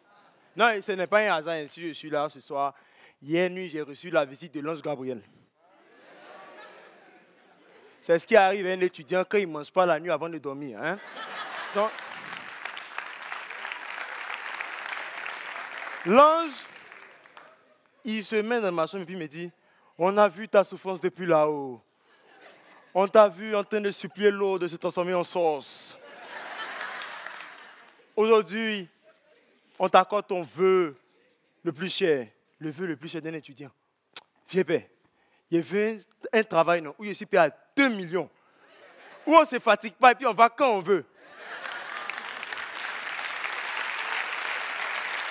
Non, ce n'est pas un hasard ainsi, je suis là ce soir. Hier nuit, j'ai reçu la visite de l'ange Gabriel. C'est ce qui arrive à un étudiant quand il ne mange pas la nuit avant de dormir. Hein? Donc, l'ange, il se met dans ma chambre et puis il me dit, on a vu ta souffrance depuis là-haut. On t'a vu en train de supplier l'eau de se transformer en sauce. Aujourd'hui, on t'accorde ton vœu le plus cher, le vœu le plus cher d'un étudiant. Viens, père. Il veut un travail non, où je suis payé à 2 millions. Où on ne se fatigue pas et puis on va quand on veut.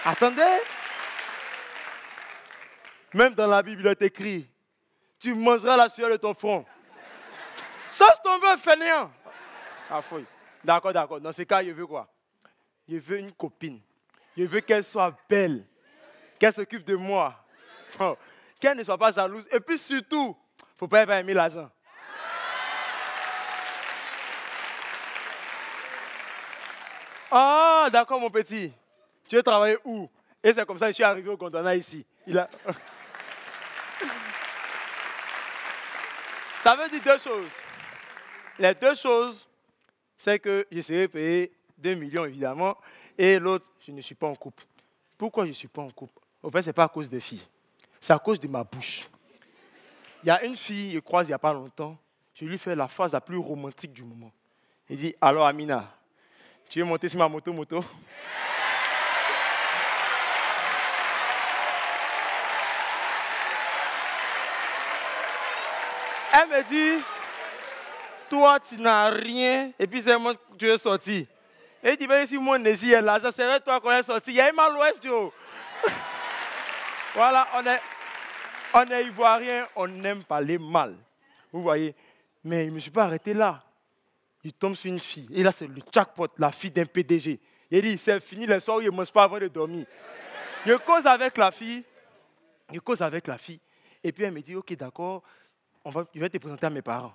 Attendez. Même dans la Bible, il est écrit, tu mangeras la sueur de ton front. Ça, c'est ton vœu fainéant. Ah, fouille. D'accord. Dans ce cas, je veux quoi? Je veux une copine. Je veux qu'elle soit belle, qu'elle s'occupe de moi, qu'elle ne soit pas jalouse. Et puis surtout, il ne faut pas aimer l'argent. Ah, d'accord, mon petit. Tu veux travailler où? Et c'est comme ça que je suis arrivé au Gondwana ici. Ça veut dire deux choses. Les deux choses, c'est que je serai payé 2 millions, évidemment. Et l'autre, je ne suis pas en couple. Pourquoi je ne suis pas en couple? En fait, ce n'est pas à cause des filles. c'est à cause de ma bouche. Il y a une fille, je croise il n'y a pas longtemps, je lui fais la phrase la plus romantique du moment. Il dit, alors Amina, tu veux monter sur ma moto? Elle me dit, toi, tu n'as rien, et puis c'est moi que tu es sorti. Et il dit, ben, si mon Nézi est là, ça serait toi qu'on est sorti. Il y a un mal ouest, Joe. Voilà, on est ivoirien, on aime parler mal. Vous voyez? Mais il ne me suis pas arrêté là. Il tombe sur une fille. Et là, c'est le jackpot, la fille d'un PDG. Il dit, c'est fini les soirs où il ne mange pas avant de dormir. Je cause avec la fille. Et puis elle me dit, ok, d'accord, je vais te présenter à mes parents.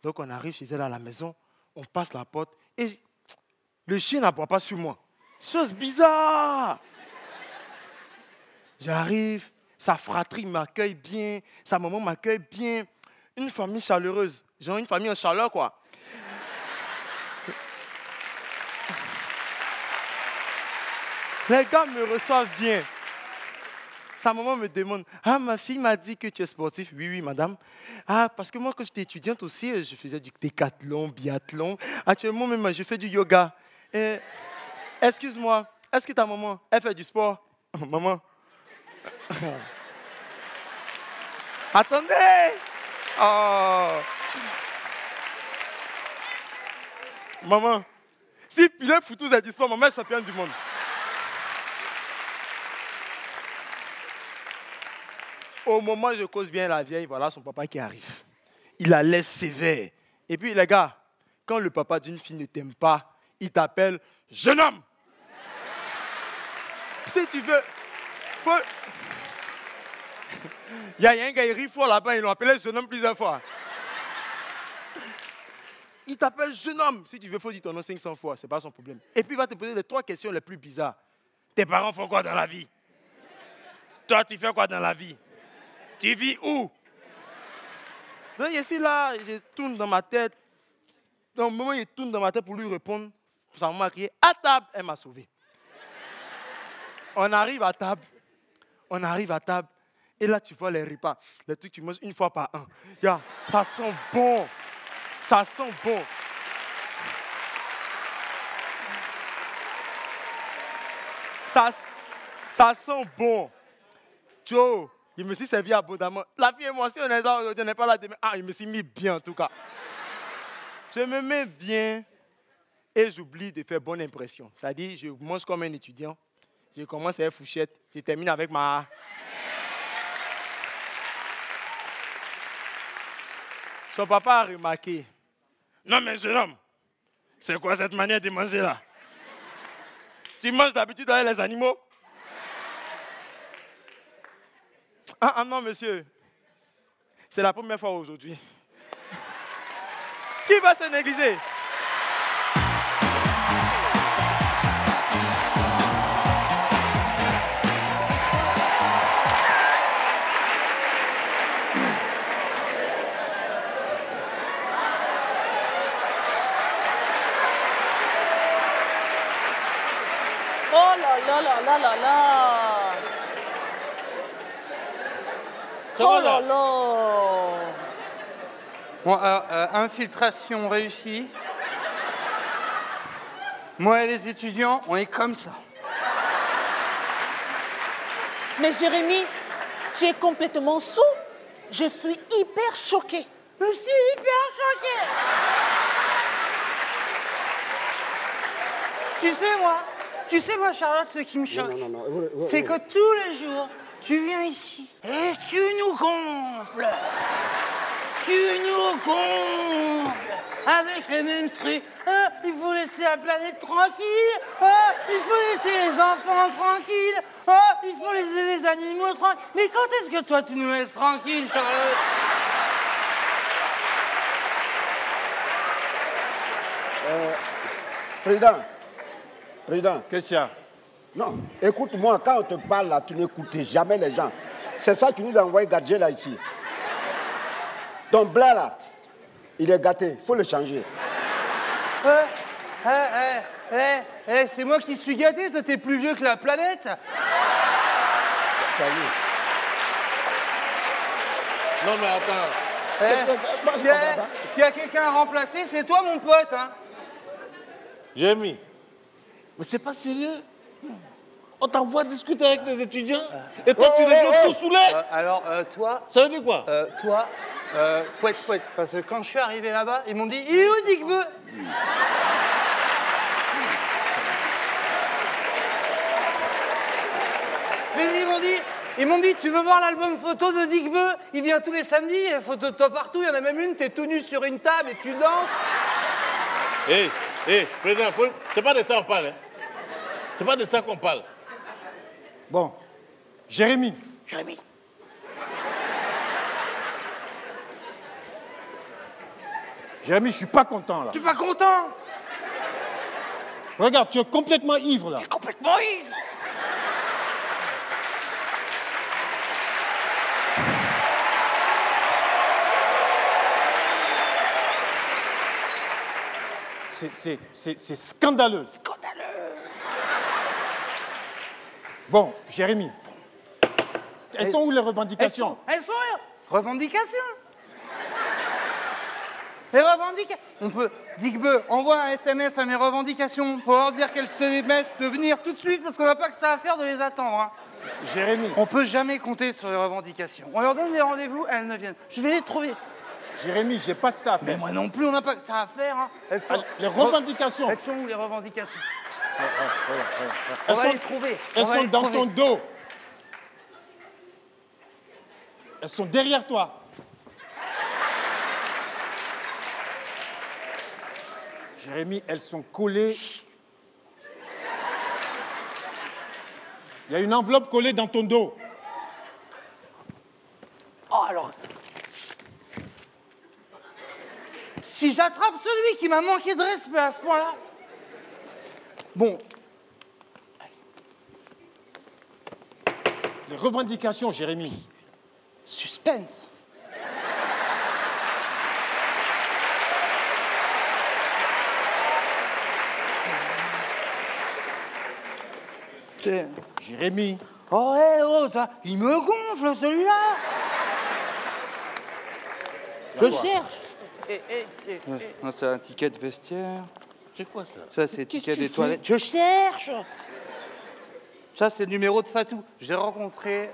Donc on arrive chez elle à la maison, on passe la porte et le chien n'aboie pas sur moi. Chose bizarre. J'arrive, sa fratrie m'accueille bien, sa maman m'accueille bien. Une famille chaleureuse, genre une famille en chaleur quoi. Les gars me reçoivent bien. Sa maman me demande, ah, ma fille m'a dit que tu es sportif. Oui, madame. Ah, parce que moi, quand j'étais étudiante aussi, je faisais du décathlon, biathlon. Actuellement, même, je fais du yoga. Excuse-moi, est-ce que ta maman, elle fait du sport? Maman. Attendez. Oh. Maman, si Pilet Foutouz est du sport, maman, elle s'appelle du monde. Au moment où je cause bien la vieille, voilà son papa qui arrive. Il la laisse sévère. Et puis, les gars, quand le papa d'une fille ne t'aime pas, il t'appelle jeune homme. Si tu veux, faut... Il y a un gars, il rit fort là-bas, ils l'ont appelé jeune homme plusieurs fois. Il t'appelle jeune homme. Si tu veux, il faut dire ton nom 500 fois, ce n'est pas son problème. Et puis, il va te poser les 3 questions les plus bizarres. Tes parents font quoi dans la vie? Toi, tu fais quoi dans la vie? Tu vis où? Donc, ici, là, je tourne dans ma tête. Dans le moment où il tourne dans ma tête pour lui répondre, sa maman a crié « À table !» Elle m'a sauvé. On arrive à table. Et là, tu vois les repas. Les trucs que tu manges une fois par an. Yeah, ça sent bon. Ça sent bon. Ça sent bon. Joe, il me suis servi abondamment. La fille et moi, si on est là aujourd'hui, on n'est pas là demain. Ah, il me suis mis bien en tout cas. Je me mets bien et j'oublie de faire bonne impression. C'est-à-dire, je mange comme un étudiant. Je commence avec fourchette. Je termine avec ma... Son papa a remarqué. Non mais jeune homme, c'est quoi cette manière de manger là? Tu manges d'habitude avec les animaux? Ah non, monsieur. C'est la première fois aujourd'hui. Qui va se négliger?
Oh là là là là là. Oh là là.
Bon, infiltration réussie. Moi et les étudiants, on est comme ça.
Mais Jérémy, tu es complètement sous. Je suis hyper choquée.
Je suis hyper choquée. Tu sais moi, Charlotte, ce qui me choque, c'est que tous les jours, tu viens ici et tu nous gonfles. Tu nous gonfles avec les mêmes trucs. Il faut laisser la planète tranquille. Il faut laisser les enfants tranquilles. Il faut laisser les animaux tranquilles. Mais quand est-ce que toi, tu nous laisses tranquilles, Charlotte?
Président.
Qu'est-ce qu'il y a?
Non, écoute-moi, quand on te parle là, tu n'écoutes jamais les gens. C'est ça qui nous a envoyé Gardien là ici. Donc Blanc là, il est gâté, il faut le changer.
C'est moi qui suis gâté, toi t'es plus vieux que la planète.
Non, mais attends.
S'il y a quelqu'un à remplacer, c'est toi, mon pote. Hein.
Jérémy, mais c'est pas sérieux. On t'envoie discuter avec les étudiants et toi, tu les joues tout saoulé.
Alors, toi...
Ça veut dire quoi?
Toi, pouette, parce que quand je suis arrivé là-bas, ils m'ont dit « Il est où, Digbeu ?» Ils m'ont dit, tu veux voir l'album photo de Digbeu? Il vient tous les samedis, il y a des photos de toi partout, il y en a même une, t'es tout nu sur une table et tu danses.
Président, c'est pas de ça qu'on parle. Hein. C'est pas de ça qu'on parle.
Bon, Jérémy.
Jérémy,
je suis pas content, là.
tu es pas content?
Regarde, tu es complètement ivre, là.
T'es complètement ivre.
C'est scandaleux.
Scandaleux.
Bon, Jérémy, elles sont où les revendications?
Elles sont où? Revendications. Les revendications. On peut, Digbeu, envoie un SMS à mes revendications pour leur dire qu'elles se mettent de venir tout de suite parce qu'on n'a pas que ça à faire de les attendre. Hein.
Jérémy.
On peut jamais compter sur les revendications. On leur donne des rendez-vous, elles ne viennent. Je vais les trouver.
Jérémy, j'ai pas que ça à faire.
Mais moi non plus, on n'a pas que ça à faire. Hein.
Les revendications.
Elles sont où les revendications?
On
va les trouver.
Elles sont dans ton dos. Elles sont derrière toi. Jérémy, elles sont collées. Il y a une enveloppe collée dans ton dos.
Oh, alors... Si j'attrape celui qui m'a manqué de respect à ce point-là... Bon.
Les revendications, Jérémy.
Suspense.
Jérémy.
Oh, ça, il me gonfle celui-là. Je cherche.
C'est un ticket de vestiaire.
C'est quoi ça?
Ça, c'est le ticket des toilettes.
Je cherche.
Ça, c'est le numéro de Fatou. J'ai rencontré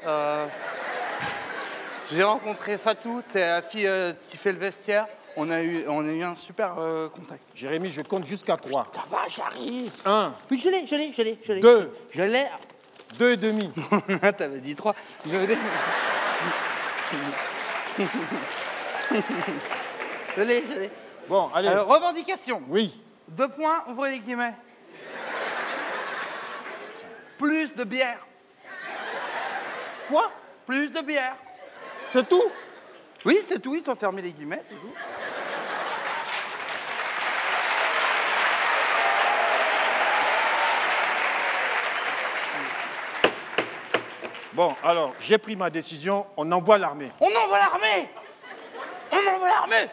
Fatou, c'est la fille qui fait le vestiaire. On a eu un super contact.
Jérémy, je compte jusqu'à 3.
Ça va, j'arrive.
1.
Oui, je l'ai.
2.
Je l'ai.
2 et demi.
T'avais dit 3. Je l'ai.
Bon, allez.
Revendication.
Oui.
2 points, ouvrez les guillemets. Plus de bière.
Quoi?
Plus de bière.
C'est tout?
Oui, c'est tout, ils sont fermés les guillemets, c'est tout.
Bon, alors, j'ai pris ma décision, on envoie l'armée.
On envoie l'armée. On envoie l'armée.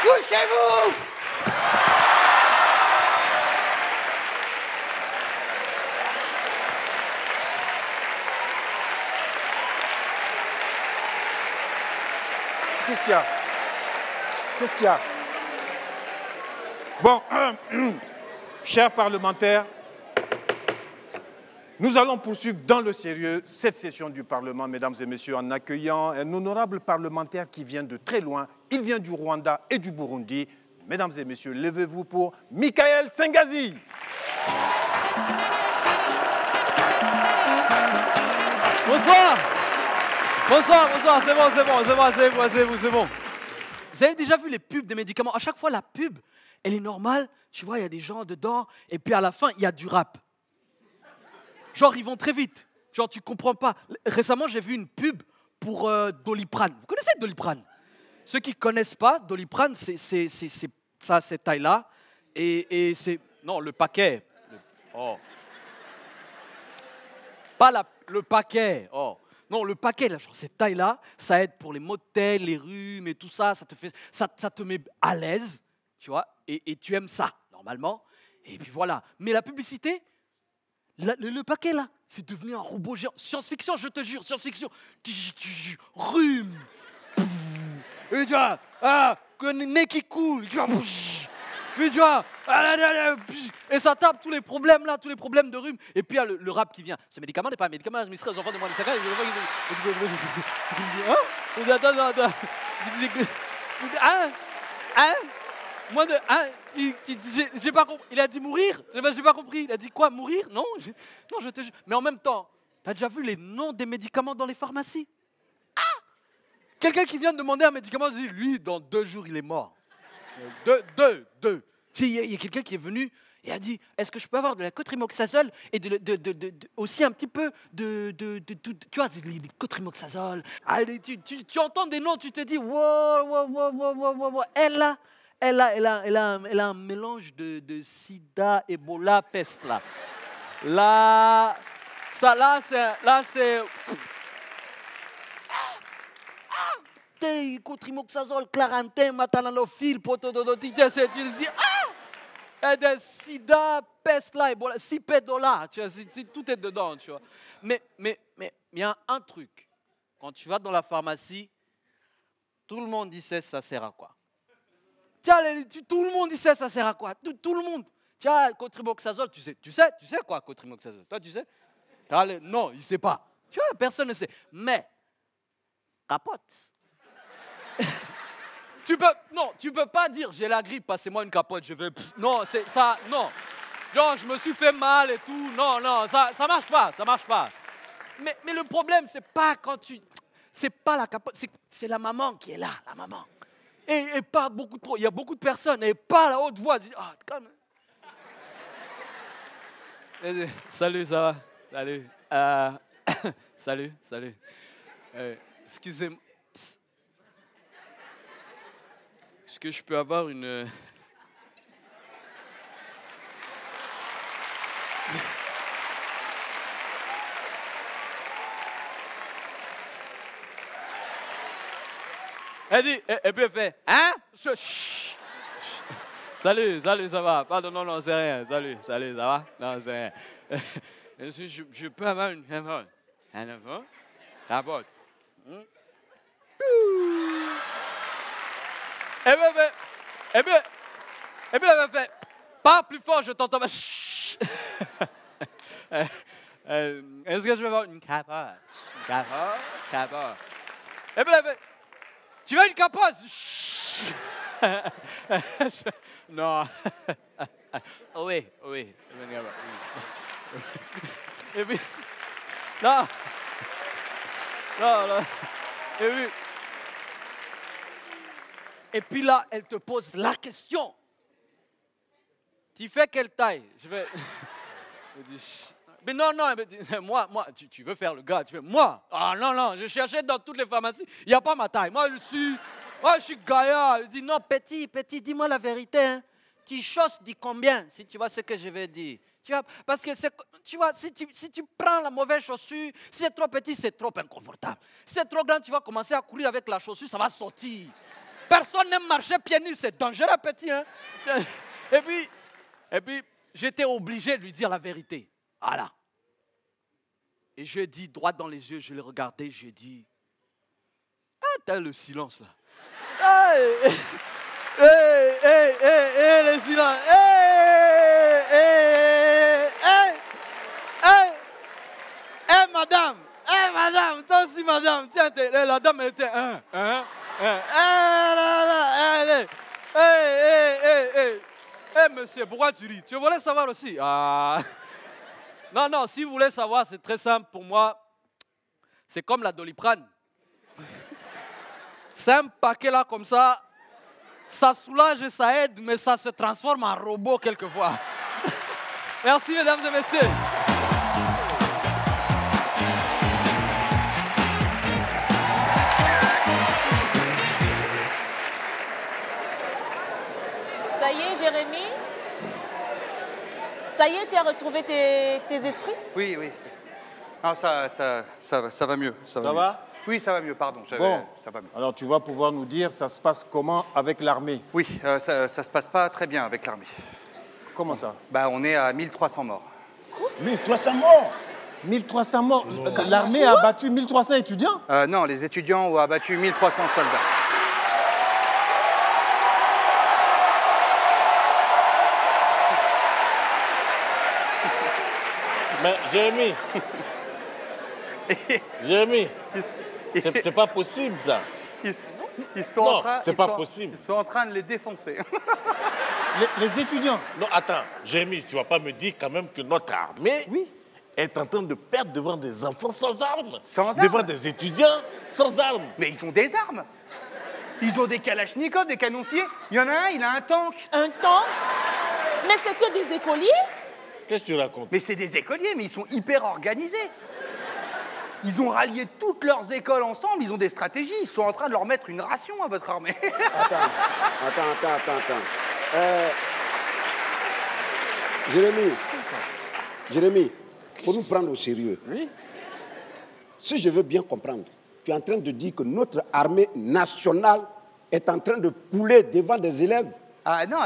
Couchez-vous.
Qu'est-ce qu'il y a? Qu'est-ce qu'il y a? Bon, chers parlementaires, nous allons poursuivre dans le sérieux cette session du Parlement, mesdames et messieurs, en accueillant un honorable parlementaire qui vient de très loin. Il vient du Rwanda et du Burundi. Mesdames et messieurs, levez-vous pour Michael Sengazi.
Bonsoir. Bonsoir, c'est bon. Vous avez déjà vu les pubs des médicaments? À chaque fois, la pub, elle est normale. Tu vois, il y a des gens dedans, et puis à la fin, il y a du rap. Genre, ils vont très vite. Genre, tu comprends pas. Récemment, j'ai vu une pub pour Doliprane. Vous connaissez Doliprane? Ceux qui ne connaissent pas, Doliprane, c'est ça, cette taille-là. Et c'est... Non, le paquet. Oh. Pas le paquet. Oh. Non, le paquet, là, genre cette taille-là, ça aide pour les maux de tête, les rhumes et tout ça. Ça te met à l'aise, tu vois, et tu aimes ça, normalement. Et puis voilà. Mais la publicité, Le paquet, là, c'est devenu un robot géant. Science-fiction, je te jure, science-fiction. Rhume. Et tu vois, nez qui coule. Et tu vois, et ça tape tous les problèmes là, tous les problèmes de rhume. Et puis il y a le rap qui vient. Ce médicament n'est pas un médicament administré aux enfants de moins de 5 ans. Moi de j'ai pas compris. Il a dit mourir. J'ai pas compris. Il a dit quoi, mourir? Non, non, je te jure. Mais en même temps, t'as déjà vu les noms des médicaments dans les pharmacies? Quelqu'un qui vient de demander un médicament, dit lui, dans 2 jours, il est mort. Deux. Il y a quelqu'un qui est venu et a dit, est-ce que je peux avoir de la cotrimoxazole et aussi un petit peu tu vois, les cotrimoxazole. Tu entends des noms, tu te dis, wow. Elle a un mélange de sida, Ebola, peste, là. Là, c'est... Cotrimoxazole, Clarantin, Matalanophile, Potododotite, tu te dis, et des sida, peste, là, Ebola, Cipédola, tu vois, tout est dedans, tu vois. Mais il y a un truc. Quand tu vas dans la pharmacie, tout le monde dit ça sert à quoi? Tout le monde dit ça sert à quoi? Tout le monde. Tiens, cotrimoxazole, tu sais quoi, cotrimoxazole? Toi, tu sais? Non, il ne sait pas. Tu vois, personne ne sait. Mais, capote. Tu peux pas dire, j'ai la grippe, passez-moi une capote, je vais... Non, c'est ça, non. Non, je me suis fait mal et tout. Non, ça marche pas. Mais le problème, c'est pas quand tu... C'est pas la capote, c'est la maman qui est là, la maman. Et pas beaucoup trop. Il y a beaucoup de personnes, et pas à la haute voix. Calme. Salut, ça va? Salut. Salut. Excusez-moi. Est-ce que je peux avoir une... Elle dit, et puis elle fait, hein? Salut, ça va? Pardon, non, c'est rien. Salut, ça va? Non, c'est rien. Est-ce que je peux avoir une capote? Capote. Et puis elle m'a fait, parle plus fort, je t'entends. Est-ce que je vais avoir une capote? Capote. Et puis elle fait, tu veux une capote? Non. Oui. Et puis, non. Et puis là, elle te pose la question. Tu fais quelle taille? Je vais... Mais non, moi, tu veux faire le gars, tu fais moi. Ah non, je cherchais dans toutes les pharmacies, il n'y a pas ma taille. Moi, je suis gaillard. Il dit non, petit, dis-moi la vérité. Hein. Tu choses dis combien, si tu vois ce que je veux dire. Tu vois, parce que, tu vois, si tu prends la mauvaise chaussure, si c'est trop petit, c'est trop inconfortable. Si c'est trop grand, tu vas commencer à courir avec la chaussure, ça va sortir. Personne n'aime marcher pieds nus, c'est dangereux, petit. Hein? Et puis, j'étais obligé de lui dire la vérité. Voilà. Et je dis, droit dans les yeux, je l'ai regardé, j'ai dit, t'as le silence là. Le silence. Madame, toi aussi, madame. Tiens, la dame, elle était monsieur, pourquoi tu ris? Tu voulais savoir aussi? Non, si vous voulez savoir, c'est très simple pour moi. C'est comme la Doliprane. C'est un paquet là comme ça. Ça soulage et ça aide, mais ça se transforme en robot quelquefois. Merci, mesdames et messieurs.
Ça y est, Jérémy? Ça y est, tu as retrouvé tes esprits?
Oui. Non, ça va mieux. Ça va? Oui, ça va mieux, pardon.
Bon,
ça va mieux.
Alors tu vas pouvoir nous dire, ça se passe comment avec l'armée?
Oui, ça se passe pas très bien avec l'armée.
Comment ça?
On est à 1300 morts.
Quoi?
1300 morts.
1300 morts. L'armée a abattu 1300 étudiants?
Non, les étudiants ont abattu 1300 soldats.
Mais Jérémy, Jérémy, c'est pas possible ça.
Ils sont
non,
en train,
c'est pas possible.
Ils sont en train de les défoncer.
Les étudiants.
Non, attends, Jérémy, tu vas pas me dire quand même que notre armée est en train de perdre devant des enfants sans armes. Devant des étudiants sans armes.
Mais ils ont des armes. Ils ont des kalachnikovs, des canonciers. Il y en a un, il a un tank.
Un tank? Mais c'est que des écoliers?
Qu'est-ce que tu racontes?
Mais c'est des écoliers, mais ils sont hyper organisés. Ils ont rallié toutes leurs écoles ensemble, ils ont des stratégies. Ils sont en train de leur mettre une ration à votre armée.
Attends. Jérémy, il faut nous prendre au sérieux. Oui. Si je veux bien comprendre, tu es en train de dire que notre armée nationale est en train de couler devant des élèves,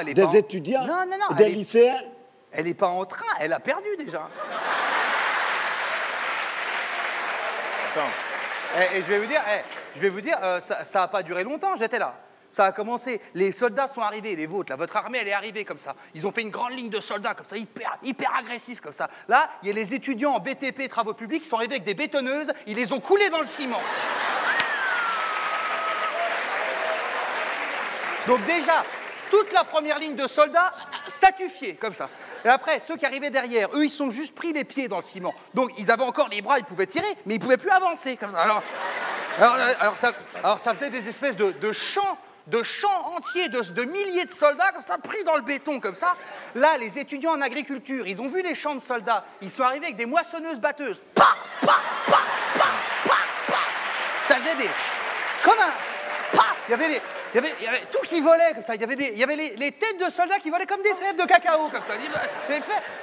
des étudiants, des lycéens.
Elle n'est pas en train, elle a perdu déjà. Attends. Et je vais vous dire, ça n'a pas duré longtemps, j'étais là. Ça a commencé, les soldats sont arrivés, les vôtres, là, votre armée, elle est arrivée comme ça. Ils ont fait une grande ligne de soldats comme ça, hyper agressifs comme ça. Là, il y a les étudiants en BTP, travaux publics, qui sont arrivés avec des bétonneuses, ils les ont coulés dans le ciment. Donc déjà, toute la première ligne de soldats statufiés, comme ça. Et après, ceux qui arrivaient derrière, eux, ils sont juste pris les pieds dans le ciment. Donc, ils avaient encore les bras, ils pouvaient tirer, mais ils ne pouvaient plus avancer, comme ça. Alors ça faisait des espèces de champs entiers, de milliers de soldats, comme ça, pris dans le béton, comme ça. Là, les étudiants en agriculture, ils ont vu les champs de soldats. Ils sont arrivés avec des moissonneuses-batteuses. Ça faisait des... Comme un... Il y avait tout qui volait comme ça. Il y avait les têtes de soldats qui volaient comme des fèves de cacao, comme ça.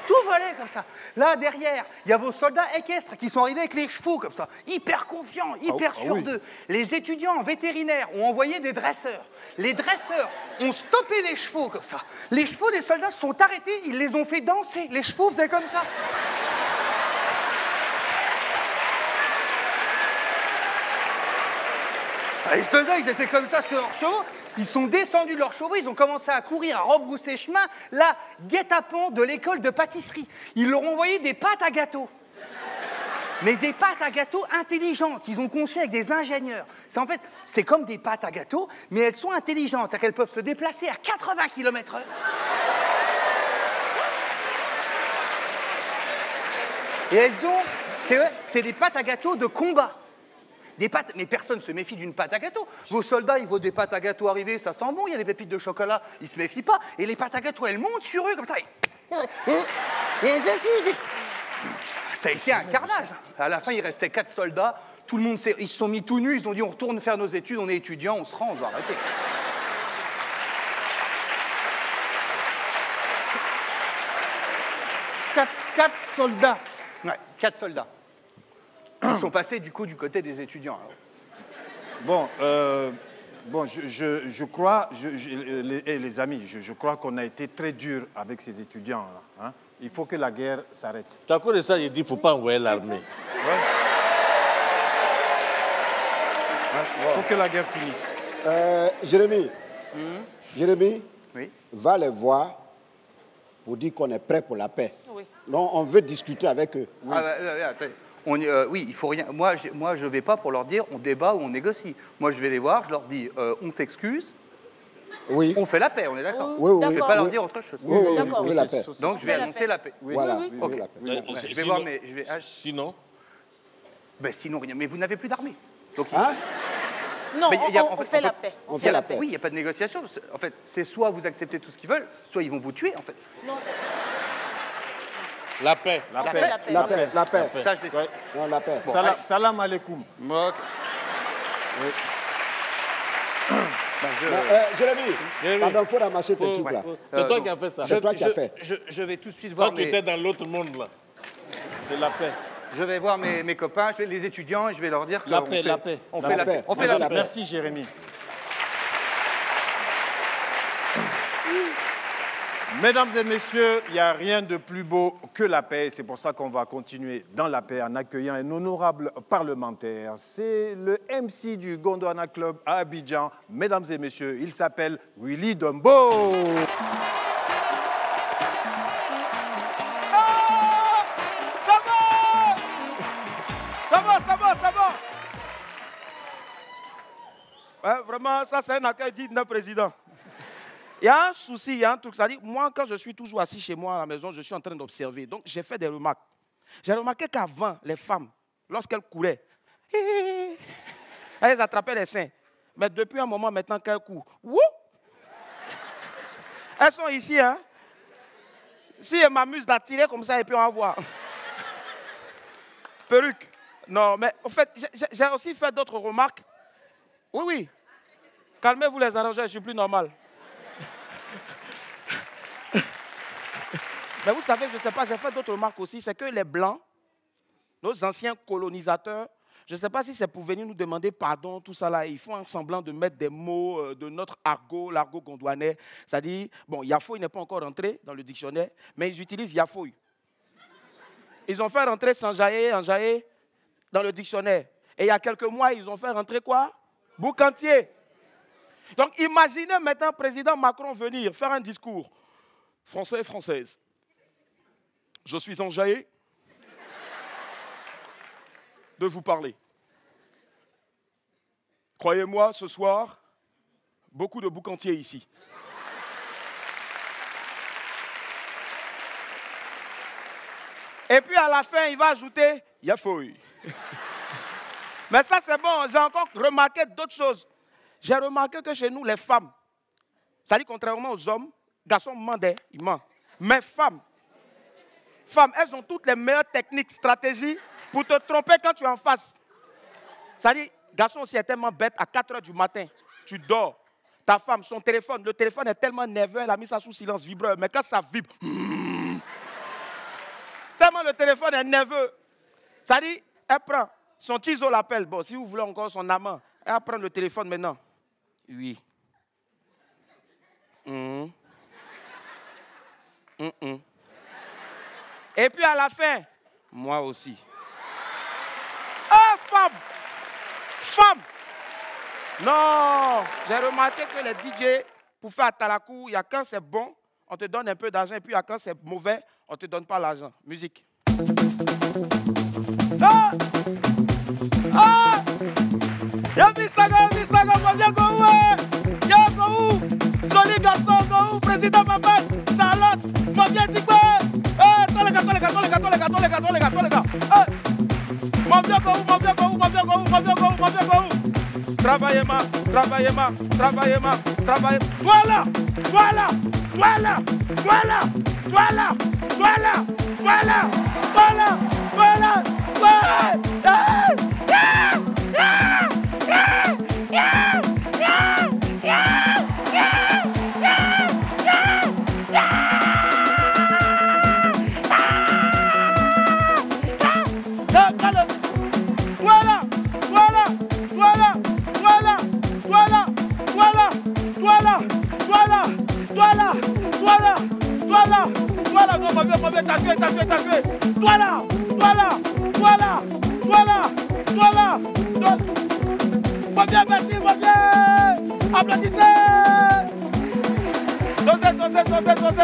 Tout volait comme ça. Là, derrière, il y a vos soldats équestres qui sont arrivés avec les chevaux, comme ça. Hyper confiants, hyper sûrs d'eux. Les étudiants en vétérinaire ont envoyé des dresseurs. Les dresseurs ont stoppé les chevaux, comme ça. Les chevaux des soldats se sont arrêtés, ils les ont fait danser. Les chevaux faisaient comme ça. Les soldats, ils étaient comme ça sur leurs chevaux, ils sont descendus de leurs chevaux, ils ont commencé à courir, à rebrousser chemin, là, guet-apens de l'école de pâtisserie. Ils leur ont envoyé des pâtes à gâteau. Mais des pâtes à gâteau intelligentes qu'ils ont conçues avec des ingénieurs. En fait, c'est comme des pâtes à gâteau, mais elles sont intelligentes, c'est-à-dire qu'elles peuvent se déplacer à 80 km/h. Et elles ont, c'est des pâtes à gâteau de combat. Des pâtes, mais personne ne se méfie d'une pâte à gâteau. Vos soldats, ils voient des pâtes à gâteau arriver, ça sent bon, il y a des pépites de chocolat, ils se méfient pas. Et les pâtes à gâteau, elles montent sur eux comme ça. Ça a été un carnage. À la fin, il restait 4 soldats. Tout le monde, ils se sont mis tout nus. Ils ont dit, on retourne faire nos études, on est étudiants, on se rend, on va arrêter. Quatre soldats. Ouais, 4 soldats. Ils sont passés du coup du côté des étudiants.
Alors. Bon, je crois, les amis, je crois qu'on a été très dur avec ces étudiants-là. Hein. Il faut que la guerre s'arrête.
Tu as cause de ça, il dit qu'il ne faut pas envoyer l'armée.
Il faut que la guerre finisse.
Jérémy, oui. Va les voir pour dire qu'on est prêt pour la paix. Oui. Non, on veut discuter avec eux. Oui.
Attends. Oui, il faut rien. Moi, je vais pas pour leur dire on débat ou on négocie. Moi, je vais les voir, je leur dis on s'excuse.
Oui.
On fait la paix, on est d'accord.
Oui,
je ne vais pas leur dire autre chose.
Oui, on veut la paix.
Donc, je vais annoncer la paix.
Oui, voilà.
Okay.
La paix.
Je vais voir, mais
sinon.
Ben, sinon rien. Mais vous n'avez plus d'armée. Donc.
Hein?
Non, on fait la paix.
On fait la paix.
Oui, il n'y a pas de négociation. En fait, c'est soit vous acceptez tout ce qu'ils veulent, soit ils vont vous tuer, en fait.
Non.
La paix.
La paix.
Ça, je décide.
Ouais. Non, la paix.
Bon, salam alaikum.
Ok. Oui.
Jérémy, pardon, il faut ramasser tes trucs là.
C'est toi qui as fait ça.
C'est toi qui as fait.
Je vais tout de suite voir.
Toi, tu étais dans l'autre monde là.
C'est la paix.
Je vais voir mes copains, les étudiants, et je vais leur dire
la paix, la paix.
On fait la paix. On fait la paix.
Merci, Jérémy. Mesdames et messieurs, il n'y a rien de plus beau que la paix. C'est pour ça qu'on va continuer dans la paix en accueillant un honorable parlementaire. C'est le MC du Gondwana Club à Abidjan. Mesdames et messieurs, il s'appelle Willy Dombo.
Ça va. Ouais, vraiment, ça c'est un accueil digne d'un président. Il y a un souci, il y a un truc. C'est-à-dire, moi, quand je suis toujours assis chez moi à la maison, je suis en train d'observer. Donc, j'ai fait des remarques. J'ai remarqué qu'avant, les femmes, lorsqu'elles couraient, elles attrapaient les seins. Mais depuis un moment maintenant qu'elles courent, elles sont ici, hein. Si elles m'amusent d'attirer comme ça, et puis on va voir. Perruque. Non, mais en fait, j'ai aussi fait d'autres remarques. Oui. Calmez-vous les arrangeurs, je suis plus normal. Mais vous savez, je ne sais pas, j'ai fait d'autres remarques aussi, c'est que les Blancs, nos anciens colonisateurs, je ne sais pas si c'est pour venir nous demander pardon, tout ça là, ils font un semblant de mettre des mots de notre argot, l'argot gondwanais. C'est-à-dire, bon, Yafoy n'est pas encore rentré dans le dictionnaire, mais ils utilisent Yafoy. Ils ont fait rentrer Sanjaye dans le dictionnaire. Et il y a quelques mois, ils ont fait rentrer quoi? Boucantier. Donc imaginez maintenant président Macron venir faire un discours. Français et Françaises. Je suis enjaillé de vous parler. Croyez-moi, ce soir, beaucoup de boucantiers ici. Et puis à la fin, il va ajouter Yafoy. Mais ça, c'est bon. J'ai encore remarqué d'autres choses. J'ai remarqué que chez nous, les femmes, ça dit contrairement aux hommes, garçons mentent, ils mentent. Mais femmes, elles ont toutes les meilleures techniques, stratégies pour te tromper quand tu es en face. Ça dit, garçon aussi est tellement bête, à 4 h du matin, tu dors. Ta femme, son téléphone, le téléphone est tellement nerveux, elle a mis ça sous silence vibreur. Mais quand ça vibre, tellement le téléphone est nerveux. Ça dit, elle prend son tiso l'appelle. Bon, si vous voulez encore son amant, elle va prendre le téléphone maintenant. Oui. Et puis à la fin, moi aussi. Oh, femme. Non, j'ai remarqué que les DJ, pour faire Talakou, il y a quand c'est bon, on te donne un peu d'argent, et puis il y a quand c'est mauvais, on ne te donne pas l'argent. Musique. Ah! Yabisaga, moi bien go où? Joli garçon, go où? Président Maman, Salotte, moi bien dit quoi? Tous les gars. Moi bien go où? Travaillez. Voilà. Voilà, non, t'as fait. Voilà. Bien, merci, bien. Applaudissez.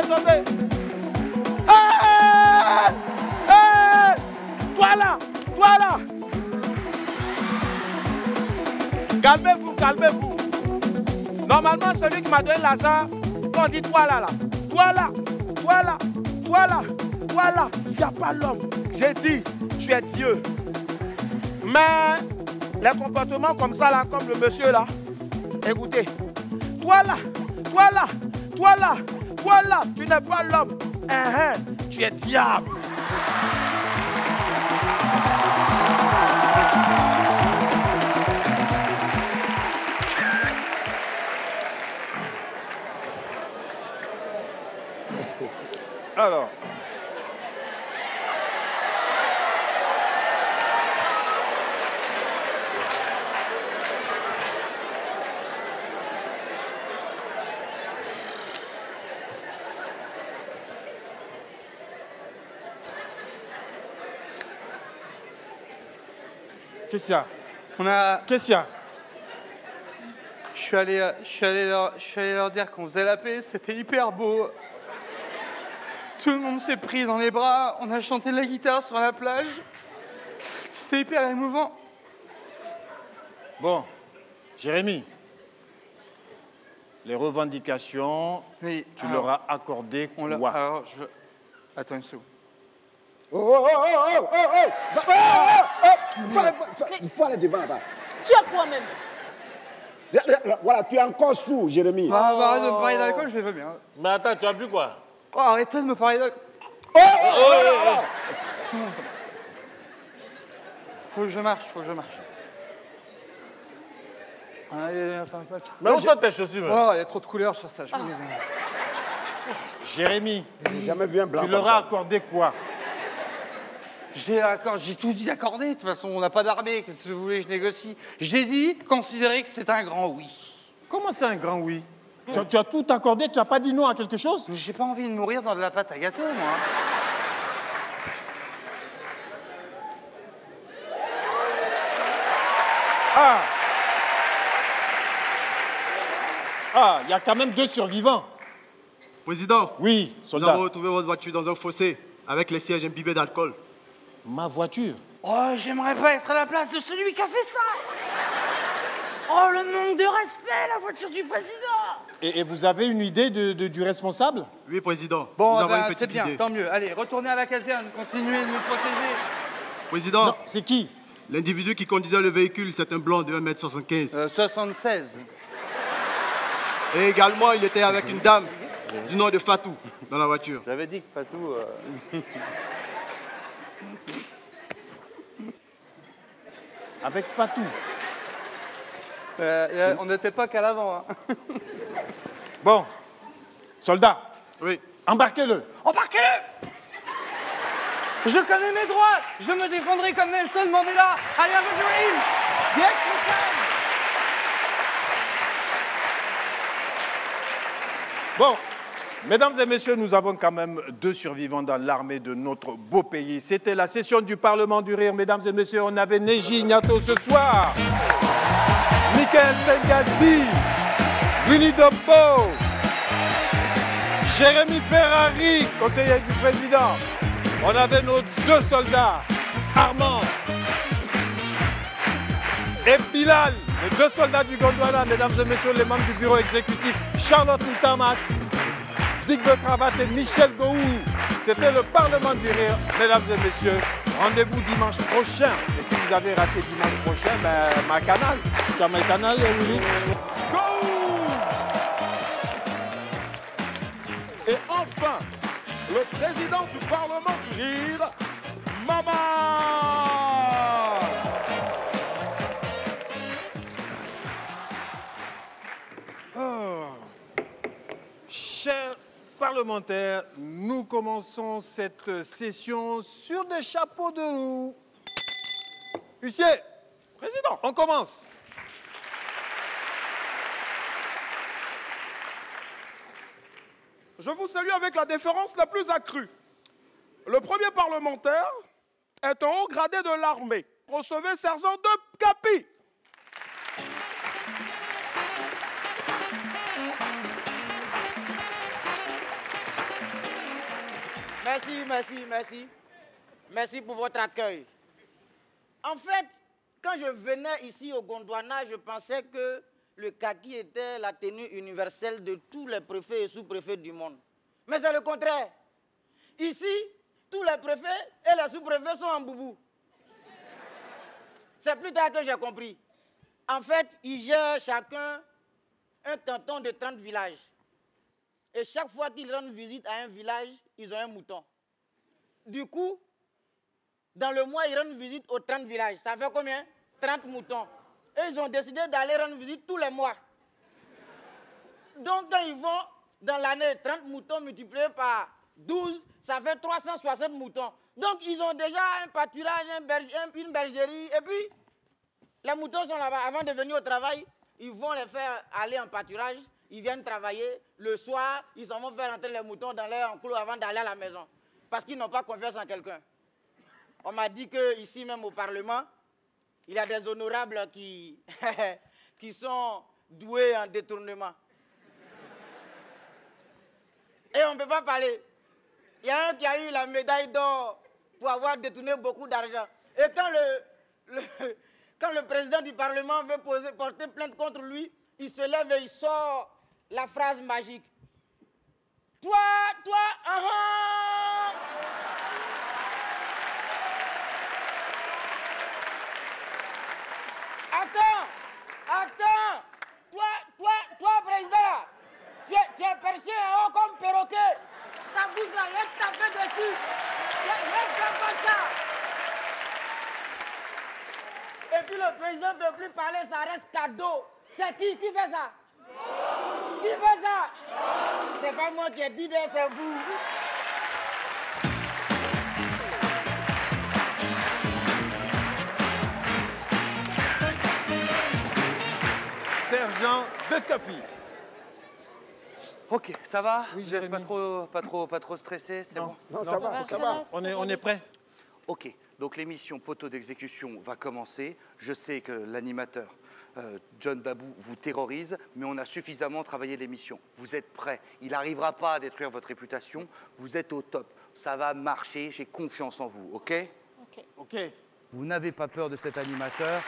Dosez. Voilà. Calmez-vous. Normalement, celui qui m'a donné l'argent, quand on dit toi là. Il n'y a pas l'homme. J'ai dit, tu es Dieu. Mais les comportements comme ça, là, comme le monsieur là, écoutez, toi là, tu n'es pas l'homme. Tu es diable. Alors.
Qu'est-ce qu'il y a? Qu'est-ce qu'il y a?
Je suis allé leur dire qu'on faisait la paix, c'était hyper beau. Tout le monde s'est pris dans les bras, on a chanté de la guitare sur la plage. C'était hyper émouvant.
Bon, Jérémy, les revendications,
oui,
tu leur as accordé quoi?
Alors, attends une seconde.
Il faut aller devant là-bas.
Tu as quoi même?
Voilà, tu es encore sourd, Jérémy.
Arrête de me parler d'alcool, je vais bien.
Mais attends, tu as bu quoi?
Oh, arrêtez de me parler d'alcool. Faut que je marche.
Mais où sont tes chaussures?
Oh, il y a trop de couleurs sur ça.
Jérémy,
j'ai jamais vu un blanc.
Tu leur as accordé quoi?
J'ai tout dit accordé. De toute façon, on n'a pas d'armée. Qu'est-ce que vous voulez que je négocie? J'ai dit, considérez que c'est un grand oui.
Comment c'est un grand oui? Tu as tout accordé, tu n'as pas dit non à quelque chose?
Mais j'ai pas envie de mourir dans de la pâte à gâteau, moi.
Ah, il y a quand même 2 survivants.
Président.
Oui, soldat.
Nous avons retrouvé votre voiture dans un fossé avec les sièges imbibés d'alcool.
Ma voiture?
Oh, j'aimerais pas être à la place de celui qui a fait ça. Oh, le manque de respect, la voiture du président.
Et vous avez une idée du responsable?
Oui, président.
Bon,
nous avons une petite
c'est bien,
idée.
tant mieux. Allez, retournez à la caserne, continuez de me protéger.
Président.
C'est qui?
L'individu qui conduisait le véhicule, c'est un blond de 1m75.
76.
Et également, il était avec une dame du nom de Fatou dans la voiture.
J'avais dit que Fatou...
Avec Fatou.
On n'était pas qu'à l'avant. Hein.
Bon, soldat.
Oui.
Embarquez-le.
Embarquez-le! Je connais mes droits. Je me défendrai comme Nelson Mandela. I have a dream. Yes, we can.
Bon, mesdames et messieurs, nous avons quand même 2 survivants dans l'armée de notre beau pays. C'était la session du Parlement du Rire. Mesdames et messieurs, on avait Neji Ignato ce soir, Michael Sengazdi, Winnie Dombo, Jérémy Ferrari, conseiller du président. On avait nos 2 soldats, Armand et Bilal, les 2 soldats du Gondwana. Mesdames et messieurs, les membres du bureau exécutif, Charlotte Ntamak, Dick de Cravate et Michel Gouhou. C'était le Parlement du Rire. Mesdames et messieurs, rendez-vous dimanche prochain. Et si vous avez raté dimanche prochain, ma canal. Tu as ma canal, Willy?
Et enfin, le président du Parlement du Rire, Mama.
Chers parlementaires, nous commençons cette session sur des chapeaux de roue. Huissier, président, on commence.
Je vous salue avec la déférence la plus accrue. Le premier parlementaire est un haut gradé de l'armée. Recevez sergent de Capi.
Merci pour votre accueil. En fait, quand je venais ici au Gondwana, je pensais que le kaki était la tenue universelle de tous les préfets et sous-préfets du monde. Mais c'est le contraire. Ici, tous les préfets et les sous-préfets sont en boubou. C'est plus tard que j'ai compris. En fait, ils gèrent chacun un canton de 30 villages. Et chaque fois qu'ils rendent visite à un village, ils ont un mouton. Du coup, dans le mois, ils rendent visite aux 30 villages. Ça fait combien? 30 moutons. Et ils ont décidé d'aller rendre visite tous les mois. Donc, quand ils vont dans l'année, 30 moutons multipliés par 12, ça fait 360 moutons. Donc, ils ont déjà un pâturage, une bergerie. Et puis, les moutons sont là-bas. Avant de venir au travail, ils vont les faire aller en pâturage. Ils viennent travailler. Le soir, ils s'en vont faire entrer les moutons dans leur enclos avant d'aller à la maison. Parce qu'ils n'ont pas confiance en quelqu'un. On m'a dit qu'ici même au Parlement, il y a des honorables qui, qui sont doués en détournement. Et on ne peut pas parler. Il y a un qui a eu la médaille d'or pour avoir détourné beaucoup d'argent. Et quand le président du Parlement veut porter plainte contre lui, il se lève et il sort la phrase magique. Toi, Attends, toi, président, tu es perché en haut comme perroquet. Ta bouche là, il est tapé dessus. Il est pas ça. Et puis le président ne peut plus parler, ça reste cadeau. C'est qui fait ça? Qui fait ça? C'est pas moi qui ai dit, c'est vous.
Sergent de Capi.
Ok, ça va? Oui, vous n'êtes pas trop stressé, c'est bon?
Non, ça va. On est prêt.
Ok, donc l'émission Poteau d'exécution va commencer. Je sais que l'animateur John Babou vous terrorise, mais on a suffisamment travaillé l'émission. Vous êtes prêts? Il n'arrivera pas à détruire votre réputation. Vous êtes au top. Ça va marcher, j'ai confiance en vous, ok?
Ok.
Vous n'avez pas peur de cet animateur?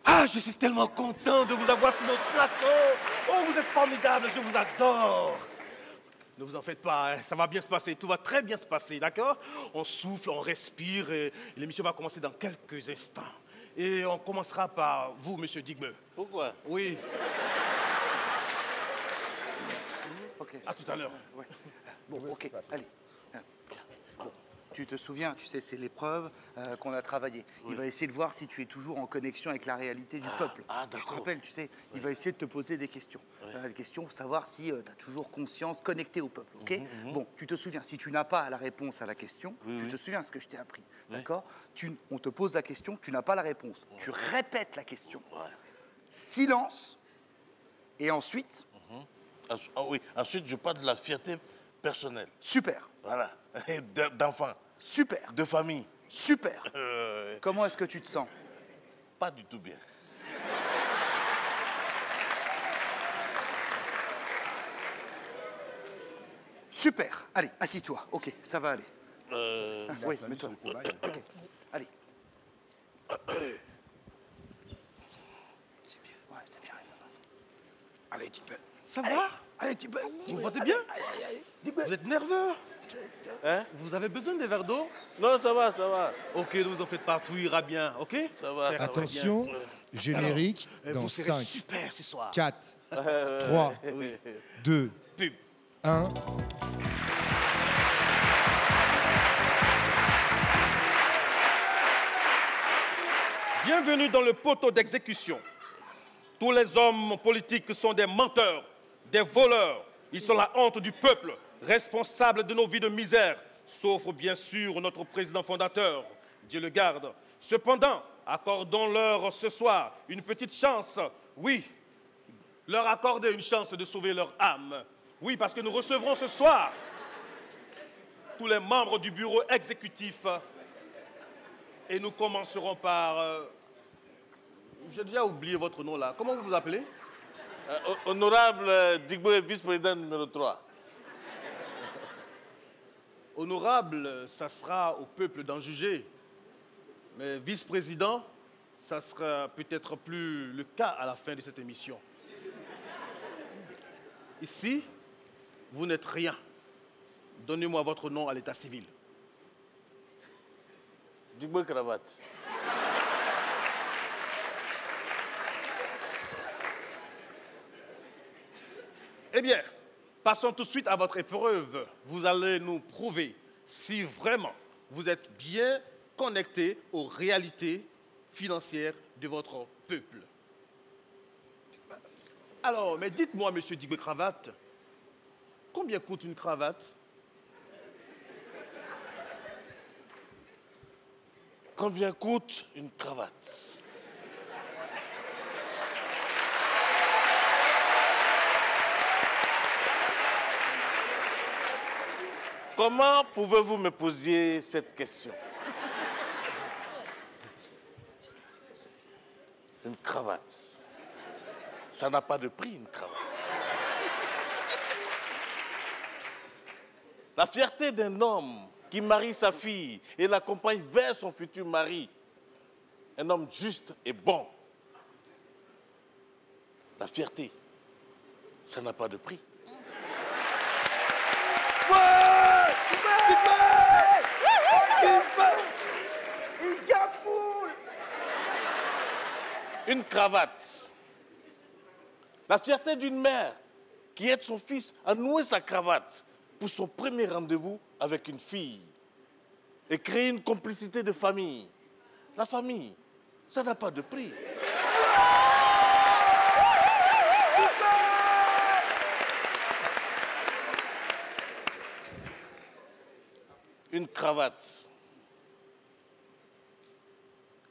Ah, je suis tellement content de vous avoir sur notre plateau. Oh, vous êtes formidable, je vous adore. Ne vous en faites pas, hein, ça va bien se passer, tout va très bien se passer, d'accord? On souffle, on respire et l'émission va commencer dans quelques instants. Et on commencera par vous, monsieur Digbeu.
Pourquoi?
Oui.
Ok.
À tout à l'heure.
Ouais. Bon, ok, allez. Bon, tu te souviens, tu sais, c'est l'épreuve qu'on a travaillée. Oui. Il va essayer de voir si tu es toujours en connexion avec la réalité du peuple. Tu te rappelles, tu sais, il va essayer de te poser des questions. Des questions pour savoir si tu as toujours conscience, connecté au peuple, ok? Bon, tu te souviens, si tu n'as pas la réponse à la question, tu te souviens ce que je t'ai appris, d'accord? On te pose la question, tu n'as pas la réponse. Tu répètes la question. Silence. Et ensuite...
Ah oui, ensuite je parle de la fierté personnelle.
Super.
Voilà, d'enfant.
Super.
De famille.
Super. Comment est-ce que tu te sens?
Pas du tout bien.
Super. Allez, assis-toi. Ok, ça va aller. Oui, mets-toi. Okay. Allez. C'est bien. Ouais, c'est bien. Ça va.
Allez, Digbeu. Ça va? Allez, Digbeu. Vous me sentez bien? Vous êtes nerveux?
Hein?
Vous avez besoin des verres d'eau?
Non, ça va, ça va.
Ok, ne vous en faites pas, tout ira bien, ok?
Ça va.
Attention, générique dans 5, 4, 3, 2, 1.
Bienvenue dans le poteau d'exécution. Tous les hommes politiques sont des menteurs, des voleurs. Ils sont la honte du peuple, responsables de nos vies de misère, sauf bien sûr notre président fondateur, Dieu le garde. Cependant, accordons-leur ce soir une petite chance, oui, leur accorder une chance de sauver leur âme. Oui, parce que nous recevrons ce soir tous les membres du bureau exécutif et nous commencerons par... J'ai déjà oublié votre nom là. Comment vous vous appelez?
Honorable Digbeu, vice-président numéro 3.
Honorable, ça sera au peuple d'en juger. Mais vice-président, ça sera peut-être plus le cas à la fin de cette émission. Ici, vous n'êtes rien. Donnez-moi votre nom à l'état civil.
Digbeu Cravate.
Eh bien, passons tout de suite à votre épreuve. Vous allez nous prouver si vraiment vous êtes bien connecté aux réalités financières de votre peuple. Alors, mais dites-moi, monsieur Digbeu Cravate, combien coûte une cravate?
Combien coûte une cravate? Comment pouvez-vous me poser cette question? Une cravate. Ça n'a pas de prix, une cravate. La fierté d'un homme qui marie sa fille et l'accompagne vers son futur mari. Un homme juste et bon. La fierté, ça n'a pas de prix.
Il gafoule.
Une cravate. La fierté d'une mère qui aide son fils à nouer sa cravate pour son premier rendez-vous avec une fille et créer une complicité de famille. La famille, ça n'a pas de prix. Une cravate.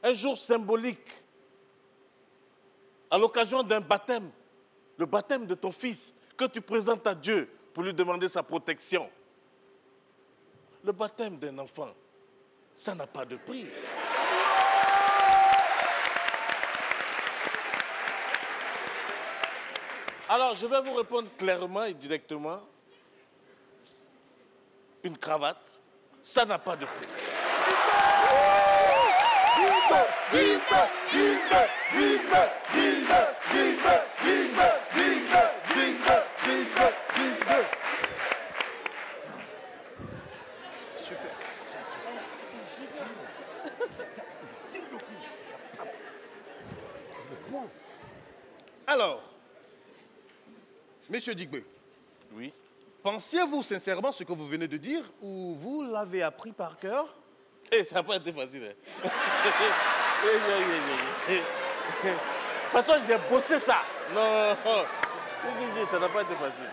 Un jour symbolique, à l'occasion d'un baptême, le baptême de ton fils, que tu présentes à Dieu pour lui demander sa protection. Le baptême d'un enfant, ça n'a pas de prix. Alors, je vais vous répondre clairement et directement. Une cravate, ça n'a pas de prix.
Alors, Monsieur Digbe.
Oui.
Pensiez-vous sincèrement ce que vous venez de dire ou vous l'avez appris par cœur?
Eh, ça n'a pas été facile. Hein. De toute façon, j'ai bossé ça. Non, ça n'a pas été facile.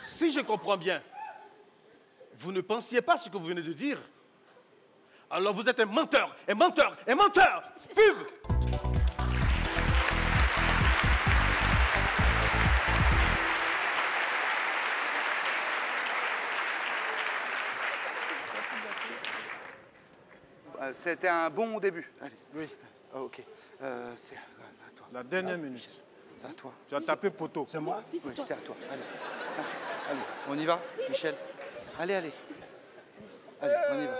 Si je comprends bien, vous ne pensiez pas ce que vous venez de dire. Alors vous êtes un menteur, un menteur, un menteur. Pub.
C'était un bon début. Allez. Oui. Oh, ok. C'est à toi.
La dernière minute.
C'est à toi.
Tu as tapé poteau.
C'est moi? Oui, c'est à toi. Allez. Allez, on y va, Michel. Allez, allez. Allez, on y va.
Allez.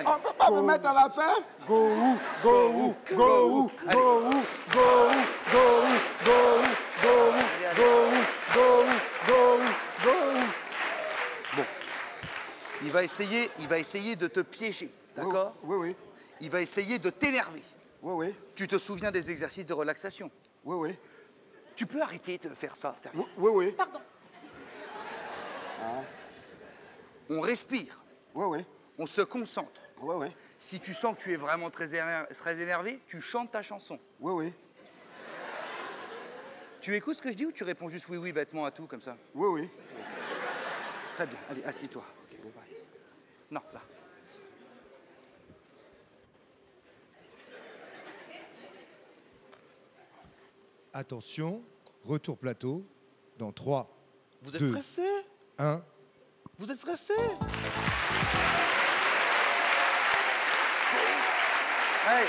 On ne peut pas me mettre à la fin?
Go où? Go où? Go où? Go où? Go où? Go où? Go où? Go où? Go où? Go où? Go où? Go où?
Bon. Il va essayer de te piéger, d'accord?
Oui, oui.
Il va essayer de t'énerver.
Oui, oui.
Tu te souviens des exercices de relaxation?
Oui, oui.
Tu peux arrêter de faire ça?
Oui, oui.
Pardon.
Ah.
On respire.
Oui, oui.
On se concentre.
Oui, oui.
Si tu sens que tu es vraiment très énervé, tu chantes ta chanson.
Oui, oui.
Tu écoutes ce que je dis ou tu réponds juste oui, oui, bêtement à tout, comme ça?
Oui, oui.
Très bien. Allez, assis-toi. Okay, bon, assis. Non, là.
Attention, retour plateau dans 3,
Vous êtes
2,
stressé?
1.
Vous êtes stressé?
Hey,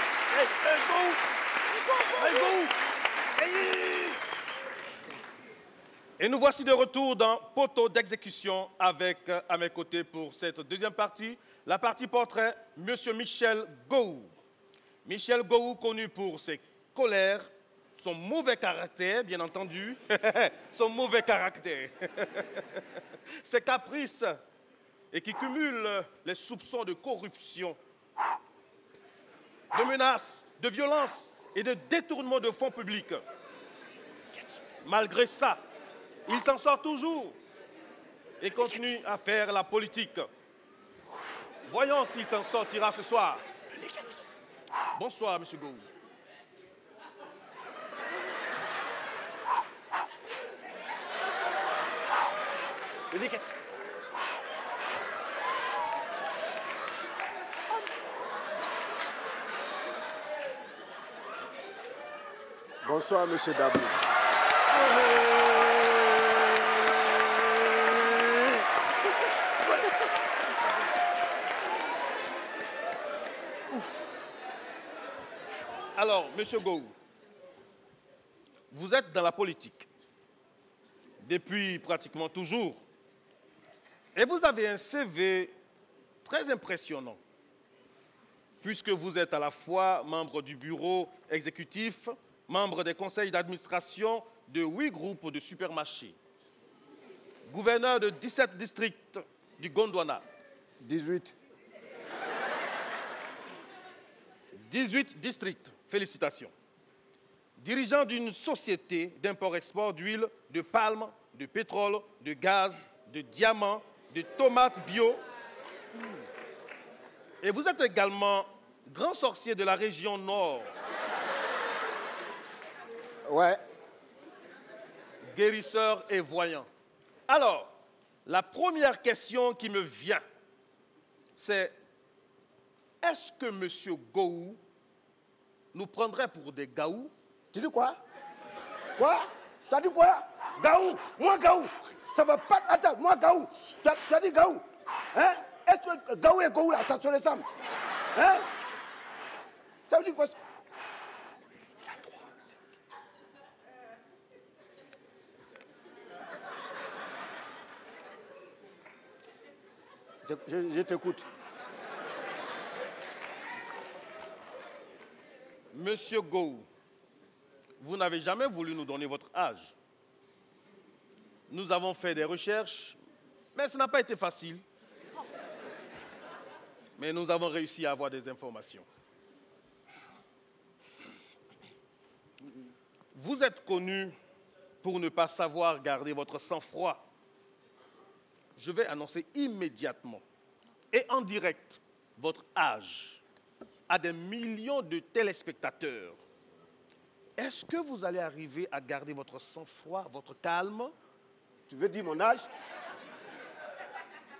Et nous voici de retour dans Poteau d'exécution avec, à mes côtés pour cette deuxième partie, la partie portrait, Monsieur Michel Gou. Michel Gou, connu pour ses colères, son mauvais caractère, bien entendu, son mauvais caractère, ses caprices, et qui cumule les soupçons de corruption, de menaces, de violence et de détournement de fonds publics. Malgré ça, il s'en sort toujours et continue à faire la politique. Voyons s'il s'en sortira ce soir. Bonsoir, Monsieur Gou.
Le négatif.
Bonsoir, monsieur Dabou.
Alors, monsieur Gou, vous êtes dans la politique depuis pratiquement toujours. Et vous avez un CV très impressionnant, puisque vous êtes à la fois membre du bureau exécutif, membre des conseils d'administration de 8 groupes de supermarchés, gouverneur de 17 districts du Gondwana.
18.
18 districts, félicitations. Dirigeant d'une société d'import-export d'huile, de palme, de pétrole, de gaz, de diamants, de tomates bio. Et vous êtes également grand sorcier de la région Nord.
Ouais.
Guérisseur et voyant. Alors, la première question qui me vient, c'est est-ce que M. Gou nous prendrait pour des gaous?
Tu dis quoi? Quoi? T'as dit quoi? Gaou? Moi Gaou? Ça va pas... Attends, moi Gaou? T'as dit Gaou? Hein? Est-ce que Gaou et Gaou là, ça se ressemble? Hein? Ça veut dire quoi? Je t'écoute.
Monsieur Gou, vous n'avez jamais voulu nous donner votre âge. Nous avons fait des recherches, mais ce n'a pas été facile. Mais nous avons réussi à avoir des informations. Vous êtes connu pour ne pas savoir garder votre sang-froid. Je vais annoncer immédiatement et en direct votre âge à des millions de téléspectateurs. Est-ce que vous allez arriver à garder votre sang-froid, votre calme?
Tu veux dire mon âge?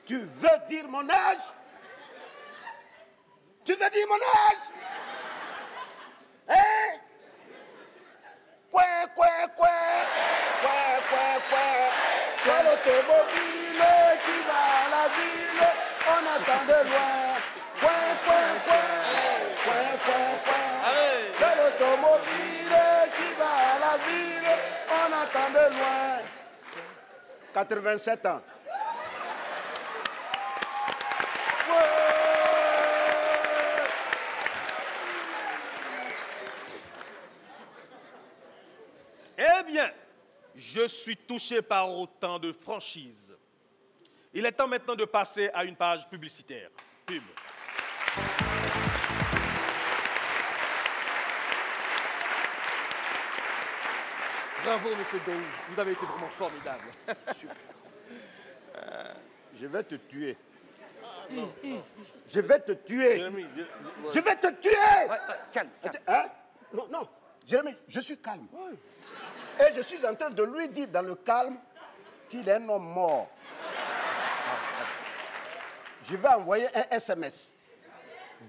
Tu veux dire mon âge? Tu veux dire mon âge? Hein? Quoi? Quel automobile qui va à la ville, on attend de loin. Quel automobile qui va à la ville, on attend de loin. 87 ans.
Eh bien, je suis touché par autant de franchise. Il est temps maintenant de passer à une page publicitaire. Pub.
Bravo, monsieur Gou. Vous avez été vraiment formidable. Super. Je vais te tuer. Je vais te tuer. Je vais te tuer.
Calme.
Hein? Non. Jérémy, je suis calme. Et je suis en train de lui dire dans le calme qu'il est un homme mort. Je vais envoyer un SMS.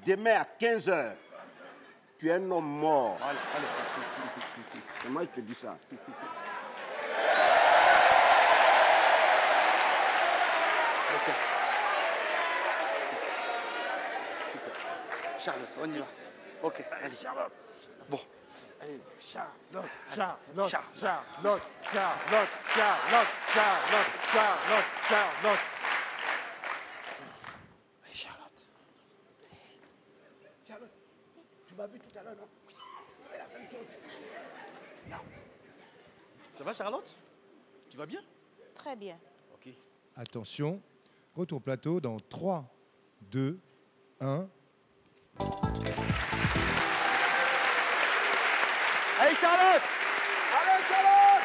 Demain à 15h, tu es un homme mort. Allez. Et moi, je te dis ça.
Ok. Charlotte, on y va. Ok, allez, Charlotte. Bon.
Allez, Charlotte. Charlotte, tu m'as vu tout à l'heure, non? C'est la même chose. Non.
Ça va, Charlotte? Tu vas bien?
Très bien.
Ok.
Attention, retour plateau dans 3, 2, 1.
Allez, Charlotte!
Allez, Charlotte!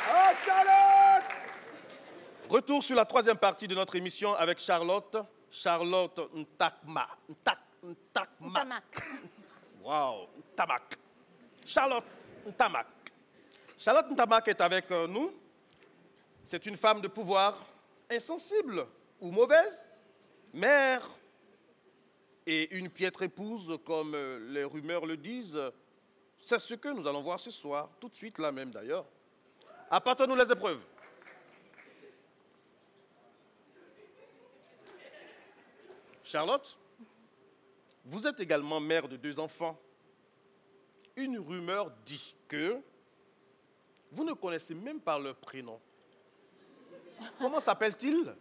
Oh, Charlotte!
Retour sur la troisième partie de notre émission avec Charlotte. Charlotte Ntakma. Ntakma. Wow, Ntamak. Charlotte Ntamak. Charlotte Ntamak est avec nous. C'est une femme de pouvoir insensible ou mauvaise, mère et une piètre épouse, comme les rumeurs le disent, C'est ce que nous allons voir ce soir, tout de suite là même d'ailleurs. Apportez-nous les épreuves. Charlotte, vous êtes également mère de 2 enfants. Une rumeur dit que vous ne connaissez même pas leur prénom. Comment s'appelle-t-il?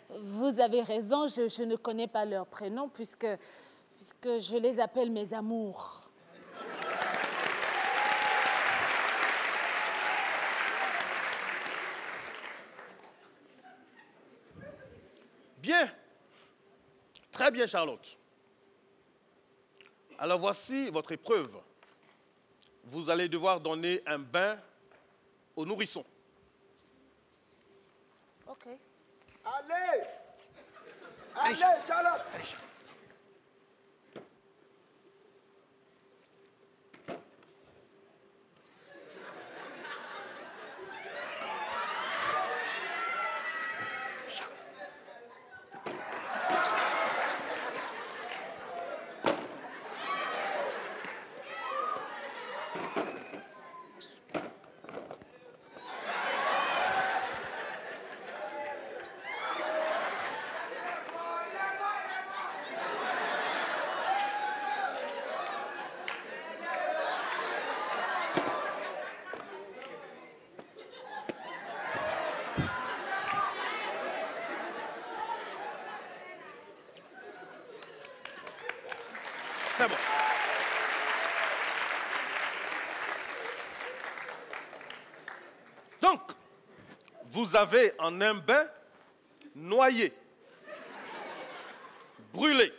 Vous avez raison, je ne connais pas leur prénom puisque je les appelle mes amours.
Bien. Très bien, Charlotte. Alors voici votre épreuve. Vous allez devoir donner un bain au nourrisson.
Ok.
Allez! Allez, Charlotte!
Allez, Charlotte.
C'est bon. Donc, vous avez en un bain noyé, brûlé,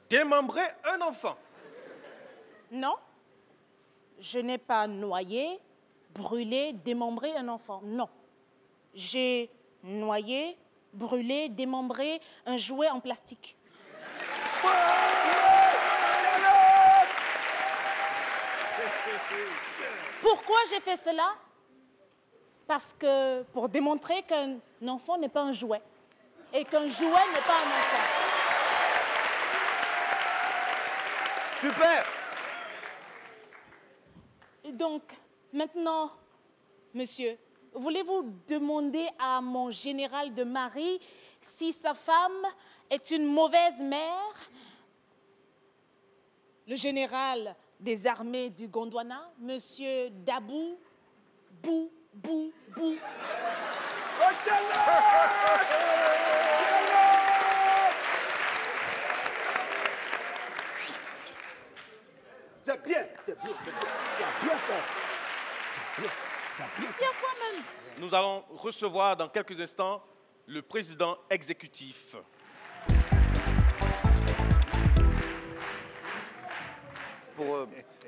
démembré un enfant.
Non, je n'ai pas noyé, brûlé, démembré un enfant. Non. J'ai noyé, brûlé, démembré un jouet en plastique. Pourquoi j'ai fait cela? Parce que pour démontrer qu'un enfant n'est pas un jouet et qu'un jouet n'est pas un enfant.
Super!
Et donc, maintenant, monsieur, voulez-vous demander à mon général de Marie si sa femme est une mauvaise mère? Le général des armées du Gondwana, monsieur Dabou, Bou.
C'est bien, c'est bien, tu as bien fait.
C'est quoi même?
Nous allons recevoir dans quelques instants le président exécutif.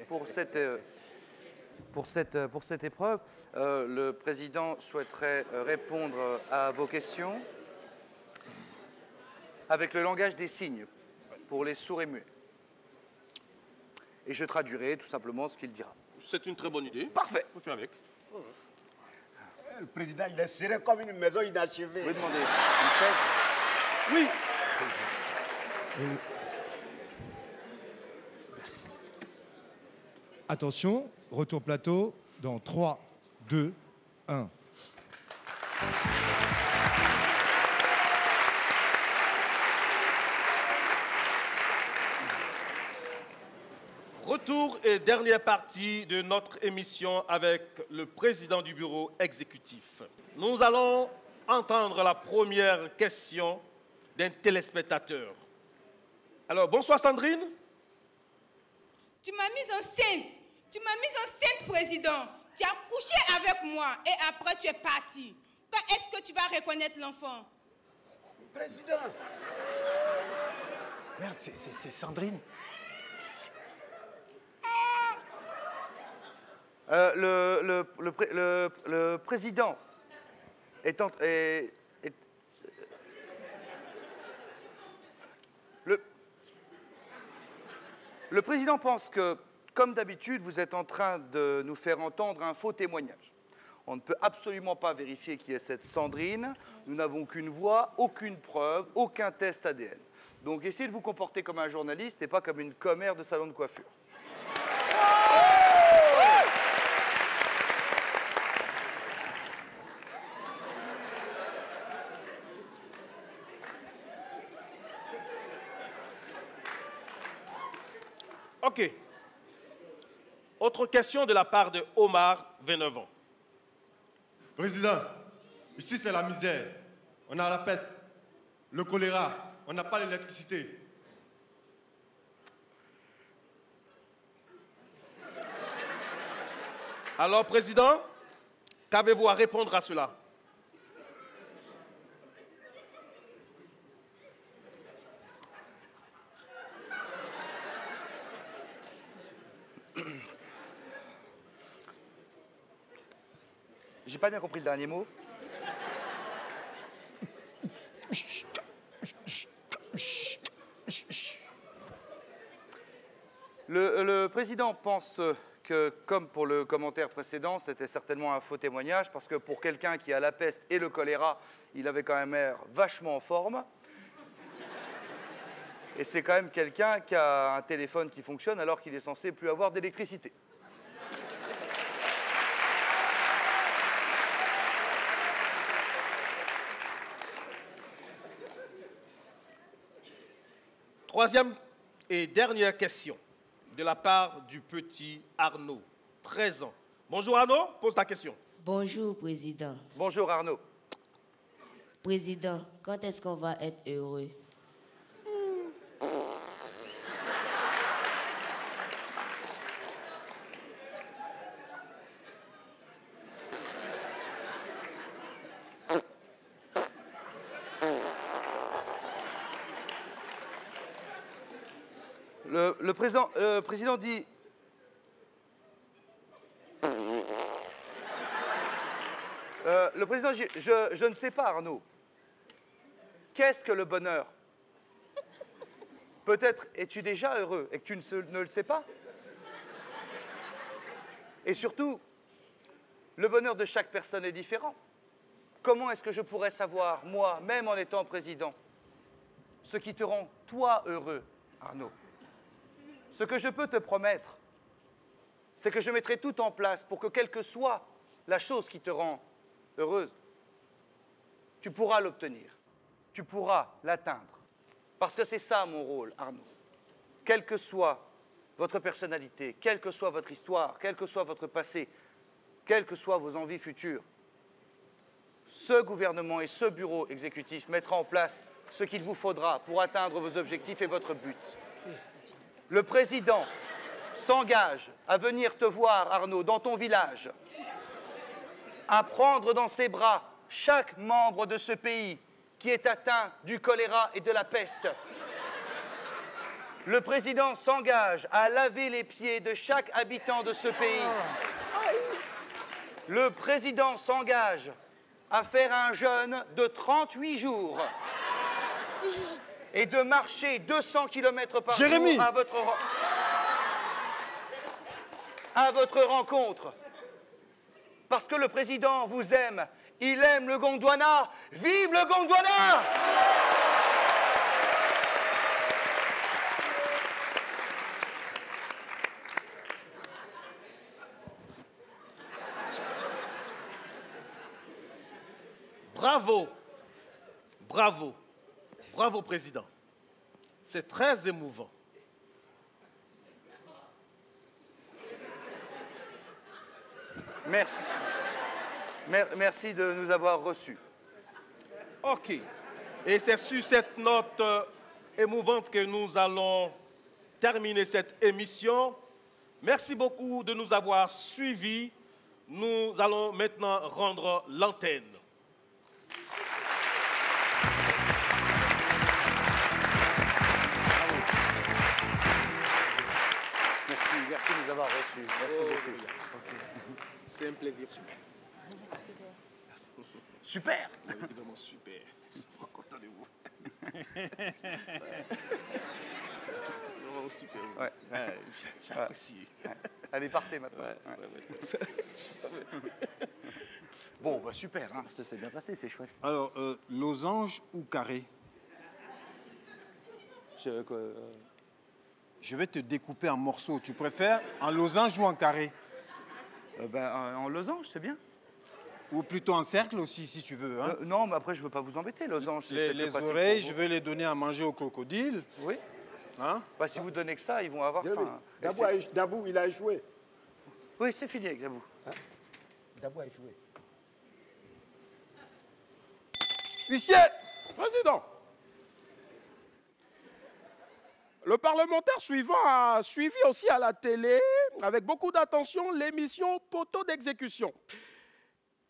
Pour cette épreuve, le président souhaiterait répondre à vos questions avec le langage des signes pour les sourds et muets. Et je traduirai tout simplement ce qu'il dira.
C'est une très bonne idée.
Parfait.
On fait avec.
Le président, il est serré comme une maison inachevée.
Vous pouvez demander une chaise?
Oui.
Merci. Attention, retour plateau dans 3, 2, 1.
Retour et dernière partie de notre émission avec le président du bureau exécutif. Nous allons entendre la première question d'un téléspectateur. Alors, bonsoir Sandrine.
Tu m'as mise enceinte. Tu m'as mise enceinte, président. Tu as couché avec moi et après tu es parti. Quand est-ce que tu vas reconnaître l'enfant?
Président.
Merde, c'est Sandrine.
Le président le président pense que, comme d'habitude, vous êtes en train de nous faire entendre un faux témoignage. On ne peut absolument pas vérifier qui est cette Sandrine. Nous n'avons aucune voix, aucune preuve, aucun test ADN. Donc essayez de vous comporter comme un journaliste et pas comme une commère de salon de coiffure.
OK. Autre question de la part de Omar, 29 ans.
Président, ici c'est la misère. On a la peste, le choléra, on n'a pas l'électricité.
Alors, Président, qu'avez-vous à répondre à cela?
J'ai pas bien compris le dernier mot. Le président pense que, comme pour le commentaire précédent, c'était certainement un faux témoignage, parce que pour quelqu'un qui a la peste et le choléra, il avait quand même l'air vachement en forme. Et c'est quand même quelqu'un qui a un téléphone qui fonctionne alors qu'il est censé plus avoir d'électricité.
Troisième et dernière question de la part du petit Arnaud, 13 ans. Bonjour Arnaud, pose ta question.
Bonjour, Président.
Bonjour Arnaud.
Président, quand est-ce qu'on va être heureux?
Le président dit... le président dit, je ne sais pas, Arnaud. Qu'est-ce que le bonheur? Peut-être es-tu déjà heureux et que tu ne le sais pas? Et surtout, le bonheur de chaque personne est différent. Comment est-ce que je pourrais savoir, moi, même en étant président, ce qui te rend, toi, heureux, Arnaud? Ce que je peux te promettre, c'est que je mettrai tout en place pour que, quelle que soit la chose qui te rend heureuse, tu pourras l'obtenir, tu pourras l'atteindre. Parce que c'est ça mon rôle, Arnaud. Quelle que soit votre personnalité, quelle que soit votre histoire, quel que soit votre passé, quelles que soient vos envies futures, ce gouvernement et ce bureau exécutif mettront en place ce qu'il vous faudra pour atteindre vos objectifs et votre but. Le président s'engage à venir te voir, Arnaud, dans ton village, à prendre dans ses bras chaque membre de ce pays qui est atteint du choléra et de la peste. Le président s'engage à laver les pieds de chaque habitant de ce pays. Le président s'engage à faire un jeûne de 38 jours et de marcher 200 km par jour à votre rencontre. Parce que le président vous aime, il aime le Gondwana. Vive le Gondwana!
Bravo, bravo, bravo, Président. C'est très émouvant.
Merci. Merci de nous avoir reçus.
OK. Et c'est sur cette note émouvante que nous allons terminer cette émission. Merci beaucoup de nous avoir suivis. Nous allons maintenant rendre l'antenne.
Merci de nous avoir reçus. Merci beaucoup. Okay.
C'est un plaisir.
Merci. Super.
C'est vraiment super. Je suis trop content de vous. Vraiment super.
Ouais.
J'apprécie.
Ouais. Allez, partez maintenant. Ouais. Bon, bah super, hein. Ça s'est bien passé, c'est chouette.
Alors, losange ou carré? Je vais te découper en morceaux. Tu préfères en losange ou en carré?
En losange, c'est bien.
Ou plutôt en cercle aussi, si tu veux. Hein.
Non, mais après, je ne veux pas vous embêter. Losange, c'est
les oreilles, je vais les donner à manger aux crocodiles.
Oui.
Hein?
Si vous donnez que ça, ils vont avoir faim.
Dabou, il a échoué.
Oui, c'est fini avec Dabou.
Hein? Dabou a échoué.
Huissier, président. Le parlementaire suivant a suivi aussi à la télé, avec beaucoup d'attention, l'émission Poteau d'exécution.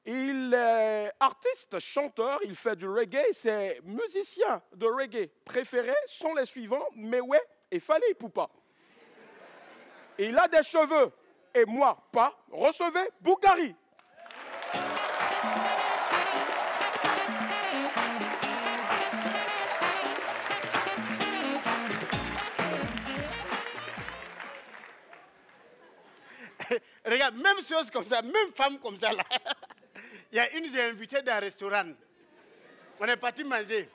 Il est artiste, chanteur, il fait du reggae. Ses musiciens de reggae préférés sont les suivants, Mewe et Fally Ipupa. Il a des cheveux, et moi pas. Recevez Boukari.
Regarde, même chose comme ça, même femme comme ça là. Il y a une, j'ai invité dans un restaurant. On est parti manger.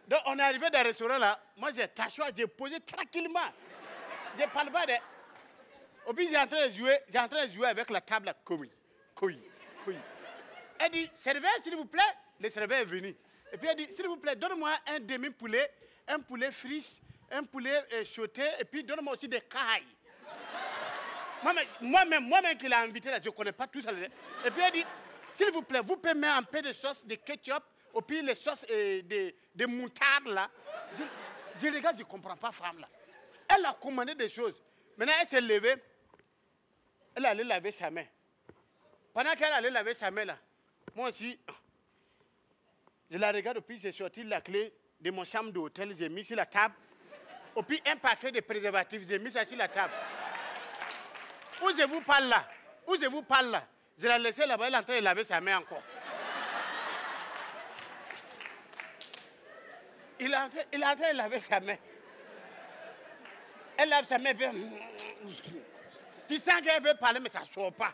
Donc on est arrivé dans un restaurant là. Moi j'ai tâché, j'ai posé tranquillement. Je ne parle pas de. Et puis j'ai en train de jouer avec la table là. Couille. Elle dit, serveur s'il vous plaît. Le serveur est venu. Et puis elle dit, s'il vous plaît, donne-moi un demi-poulet, un poulet frit, un poulet sauté, et puis donne-moi aussi des cailles. Moi-même qui l'ai invité là, je ne connais pas tout ça. Et puis elle dit, s'il vous plaît, vous pouvez mettre un peu de sauce de ketchup, et puis les sauces de moutarde là. Je regarde, je ne comprends pas, femme là. Elle a commandé des choses. Maintenant, elle s'est levée. Elle allait laver sa main. Pendant qu'elle allait laver sa main là, moi aussi, je la regarde, et puis j'ai sorti la clé de mon chambre d'hôtel, j'ai mis sur la table. Et puis un paquet de préservatifs, j'ai mis ça sur la table. Où je vous parle là, je l'ai laissé là-bas, elle est en train de laver sa main encore. Il est en train de laver sa main. Elle lave sa main bien. Tu sens qu'elle veut parler, mais ça ne sort pas.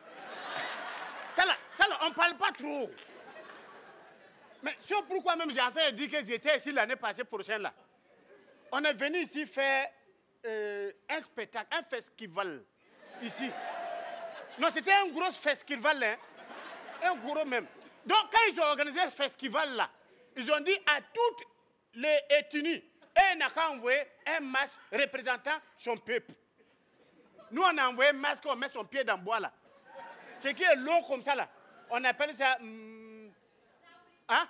Ça là, on ne parle pas trop. Mais c'est pourquoi même j'ai en train de dire que j'étais ici l'année passée prochaine là. On est venu ici faire un spectacle, un festival. Ici. Non, c'était un gros festival, hein? Un gros même. Donc, quand ils ont organisé ce festival là, ils ont dit à toutes les ethnies, et n'a qu'à envoyer un masque représentant son peuple. Nous, on a envoyé un masque, on met son pied dans le bois là. Ce qui est long comme ça là, on appelle ça. Hein?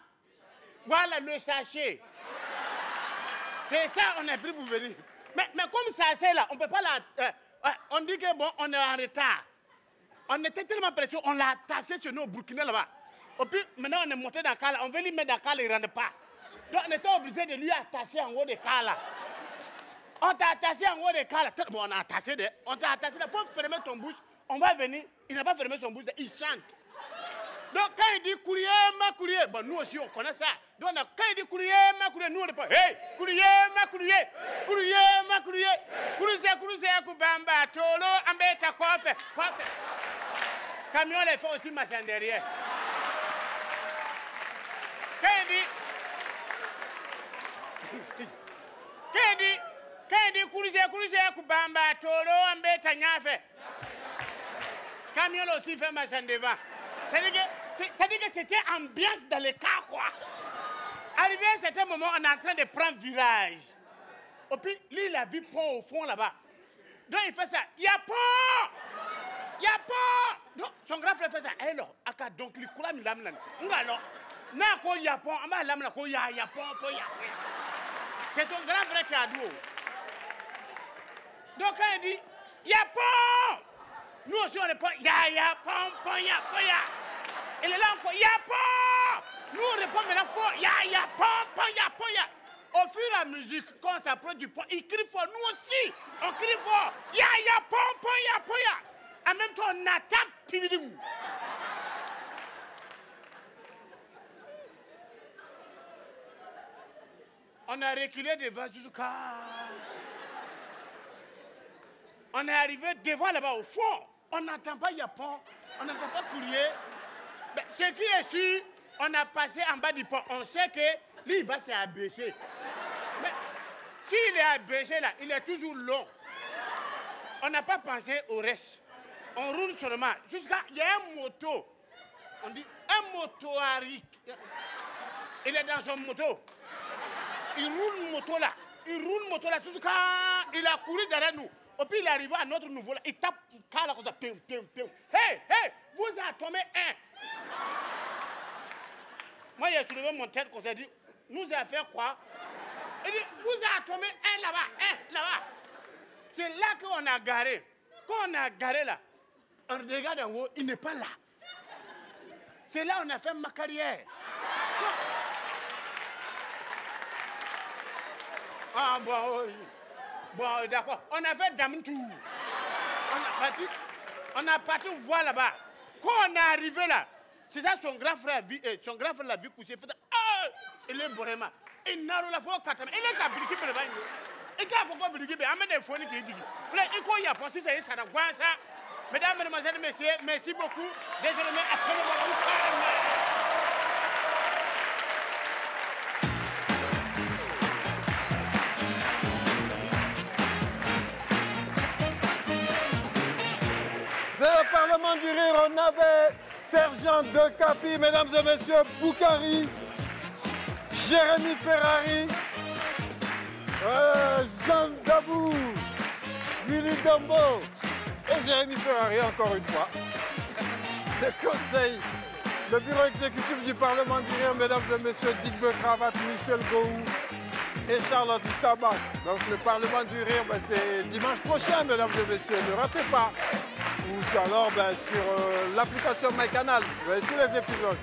Voilà le sachet. C'est ça, on a pris pour venir. Mais comme ça, c'est là, on ne peut pas la. On dit que bon, on est en retard. On était tellement pressés, on l'a tassé sur nos Burkinais là-bas. Et puis maintenant on est monté dans le car là, on veut lui mettre dans le car, il ne rentre pas. Donc on était obligé de lui attacher en haut des car là. On t'a attaché en haut des car là. Bon, on a attaché, on t'a attaché là, il faut fermer ton bouche. On va venir, il n'a pas fermé son bouche, il chante. Donc quand il dit courrier, ma courrier, bon nous aussi on connaît ça. Donc quand il dit courrier, ma courrier, nous on n'est pas, hey, courrier, ma courrier, courrier, ma courrier, courrier, kubamba, tolo, ambeta, coiffe. Camion les fait aussi machin derrière. Quand il dit courrier, kubamba, tolo, ambeta, nyafe. Camion aussi fait machin devant. C'est-à-dire que c'était ambiance dans les cas, quoi. Arrivé à un certain moment, on est en train de prendre virage. Et puis, lui, il a vu pont au fond là-bas. Donc, il fait ça. Il y a pont! Il y a pont! Donc, son grand frère fait ça. Eh là, donc, il coule à l'âme là. Non, il y a pont. Il y a pont. C'est son grand frère qui a dit. Donc, quand il dit, il y a pont! Nous aussi, on est pas. Ya, pom, ya. Il est là encore. Ya, pom! Nous, on répond maintenant fort. Ya, pom, ya. Au fur et à mesure, quand on s'approche du pont, il crie fort. Nous aussi, on crie fort. Ya, pom, ya. En même temps, on attend. Pibidim. On a reculé devant jusqu'à. On est arrivé devant là-bas au fond. On n'entend pas Yapon, on n'entend pas courrier. Mais ce qui est sûr, on a passé en bas du pont. On sait que lui, il va s'abaisser. Mais ce
S'il est abaissé là, il est toujours long. On n'a pas pensé au reste. On roule seulement. Jusqu'à... Il y a un moto. On dit un motoarique. Il est dans son moto. Il roule moto là. Il roule moto là. Jusqu'à... Il a couru derrière nous. Et puis il est arrivé à notre niveau là. Il tape car là comme ça. Pim, pim, pim. Hey, hey, vous avez tombé un. Moi, j'ai soulevé mon tête comme ça. Il dit, nous avons fait quoi? Il dit, vous avez tombé un là-bas, un là-bas. C'est là qu'on a garé. Quand on a garé là, on regarde en haut, il n'est pas là. C'est là qu'on a fait ma carrière. Ah bon, bon d'accord. On a fait Damtou. On a parti voir là-bas. Quand on est arrivé là, c'est ça son grand frère l'a vu coucher. Il est vraiment. Il n'a pas fait katama. Il est kabriki pour le bain. Il a fait quoi briki? Il a mis des phonies qui disent. Frère, il y a pensé ça, ça n'a pas ça. Mesdames, mesdemoiselles, messieurs, merci beaucoup. Désormais, après le
C'est le Parlement du Rire. On avait Sergent De Capi, mesdames et messieurs, Boukari, Jérémy Ferrari, Jean Dabou, Willy Dombo et Jérémy Ferrari encore une fois. Le conseil, le bureau exécutif du Parlement du Rire, mesdames et messieurs, Dick Becravat, Michel Gouhou et Charlotte Tabac. Donc le Parlement du Rire, c'est dimanche prochain, mesdames et messieurs, ne ratez pas. Ou alors sur l'application MyCanal, vous avez tous les épisodes.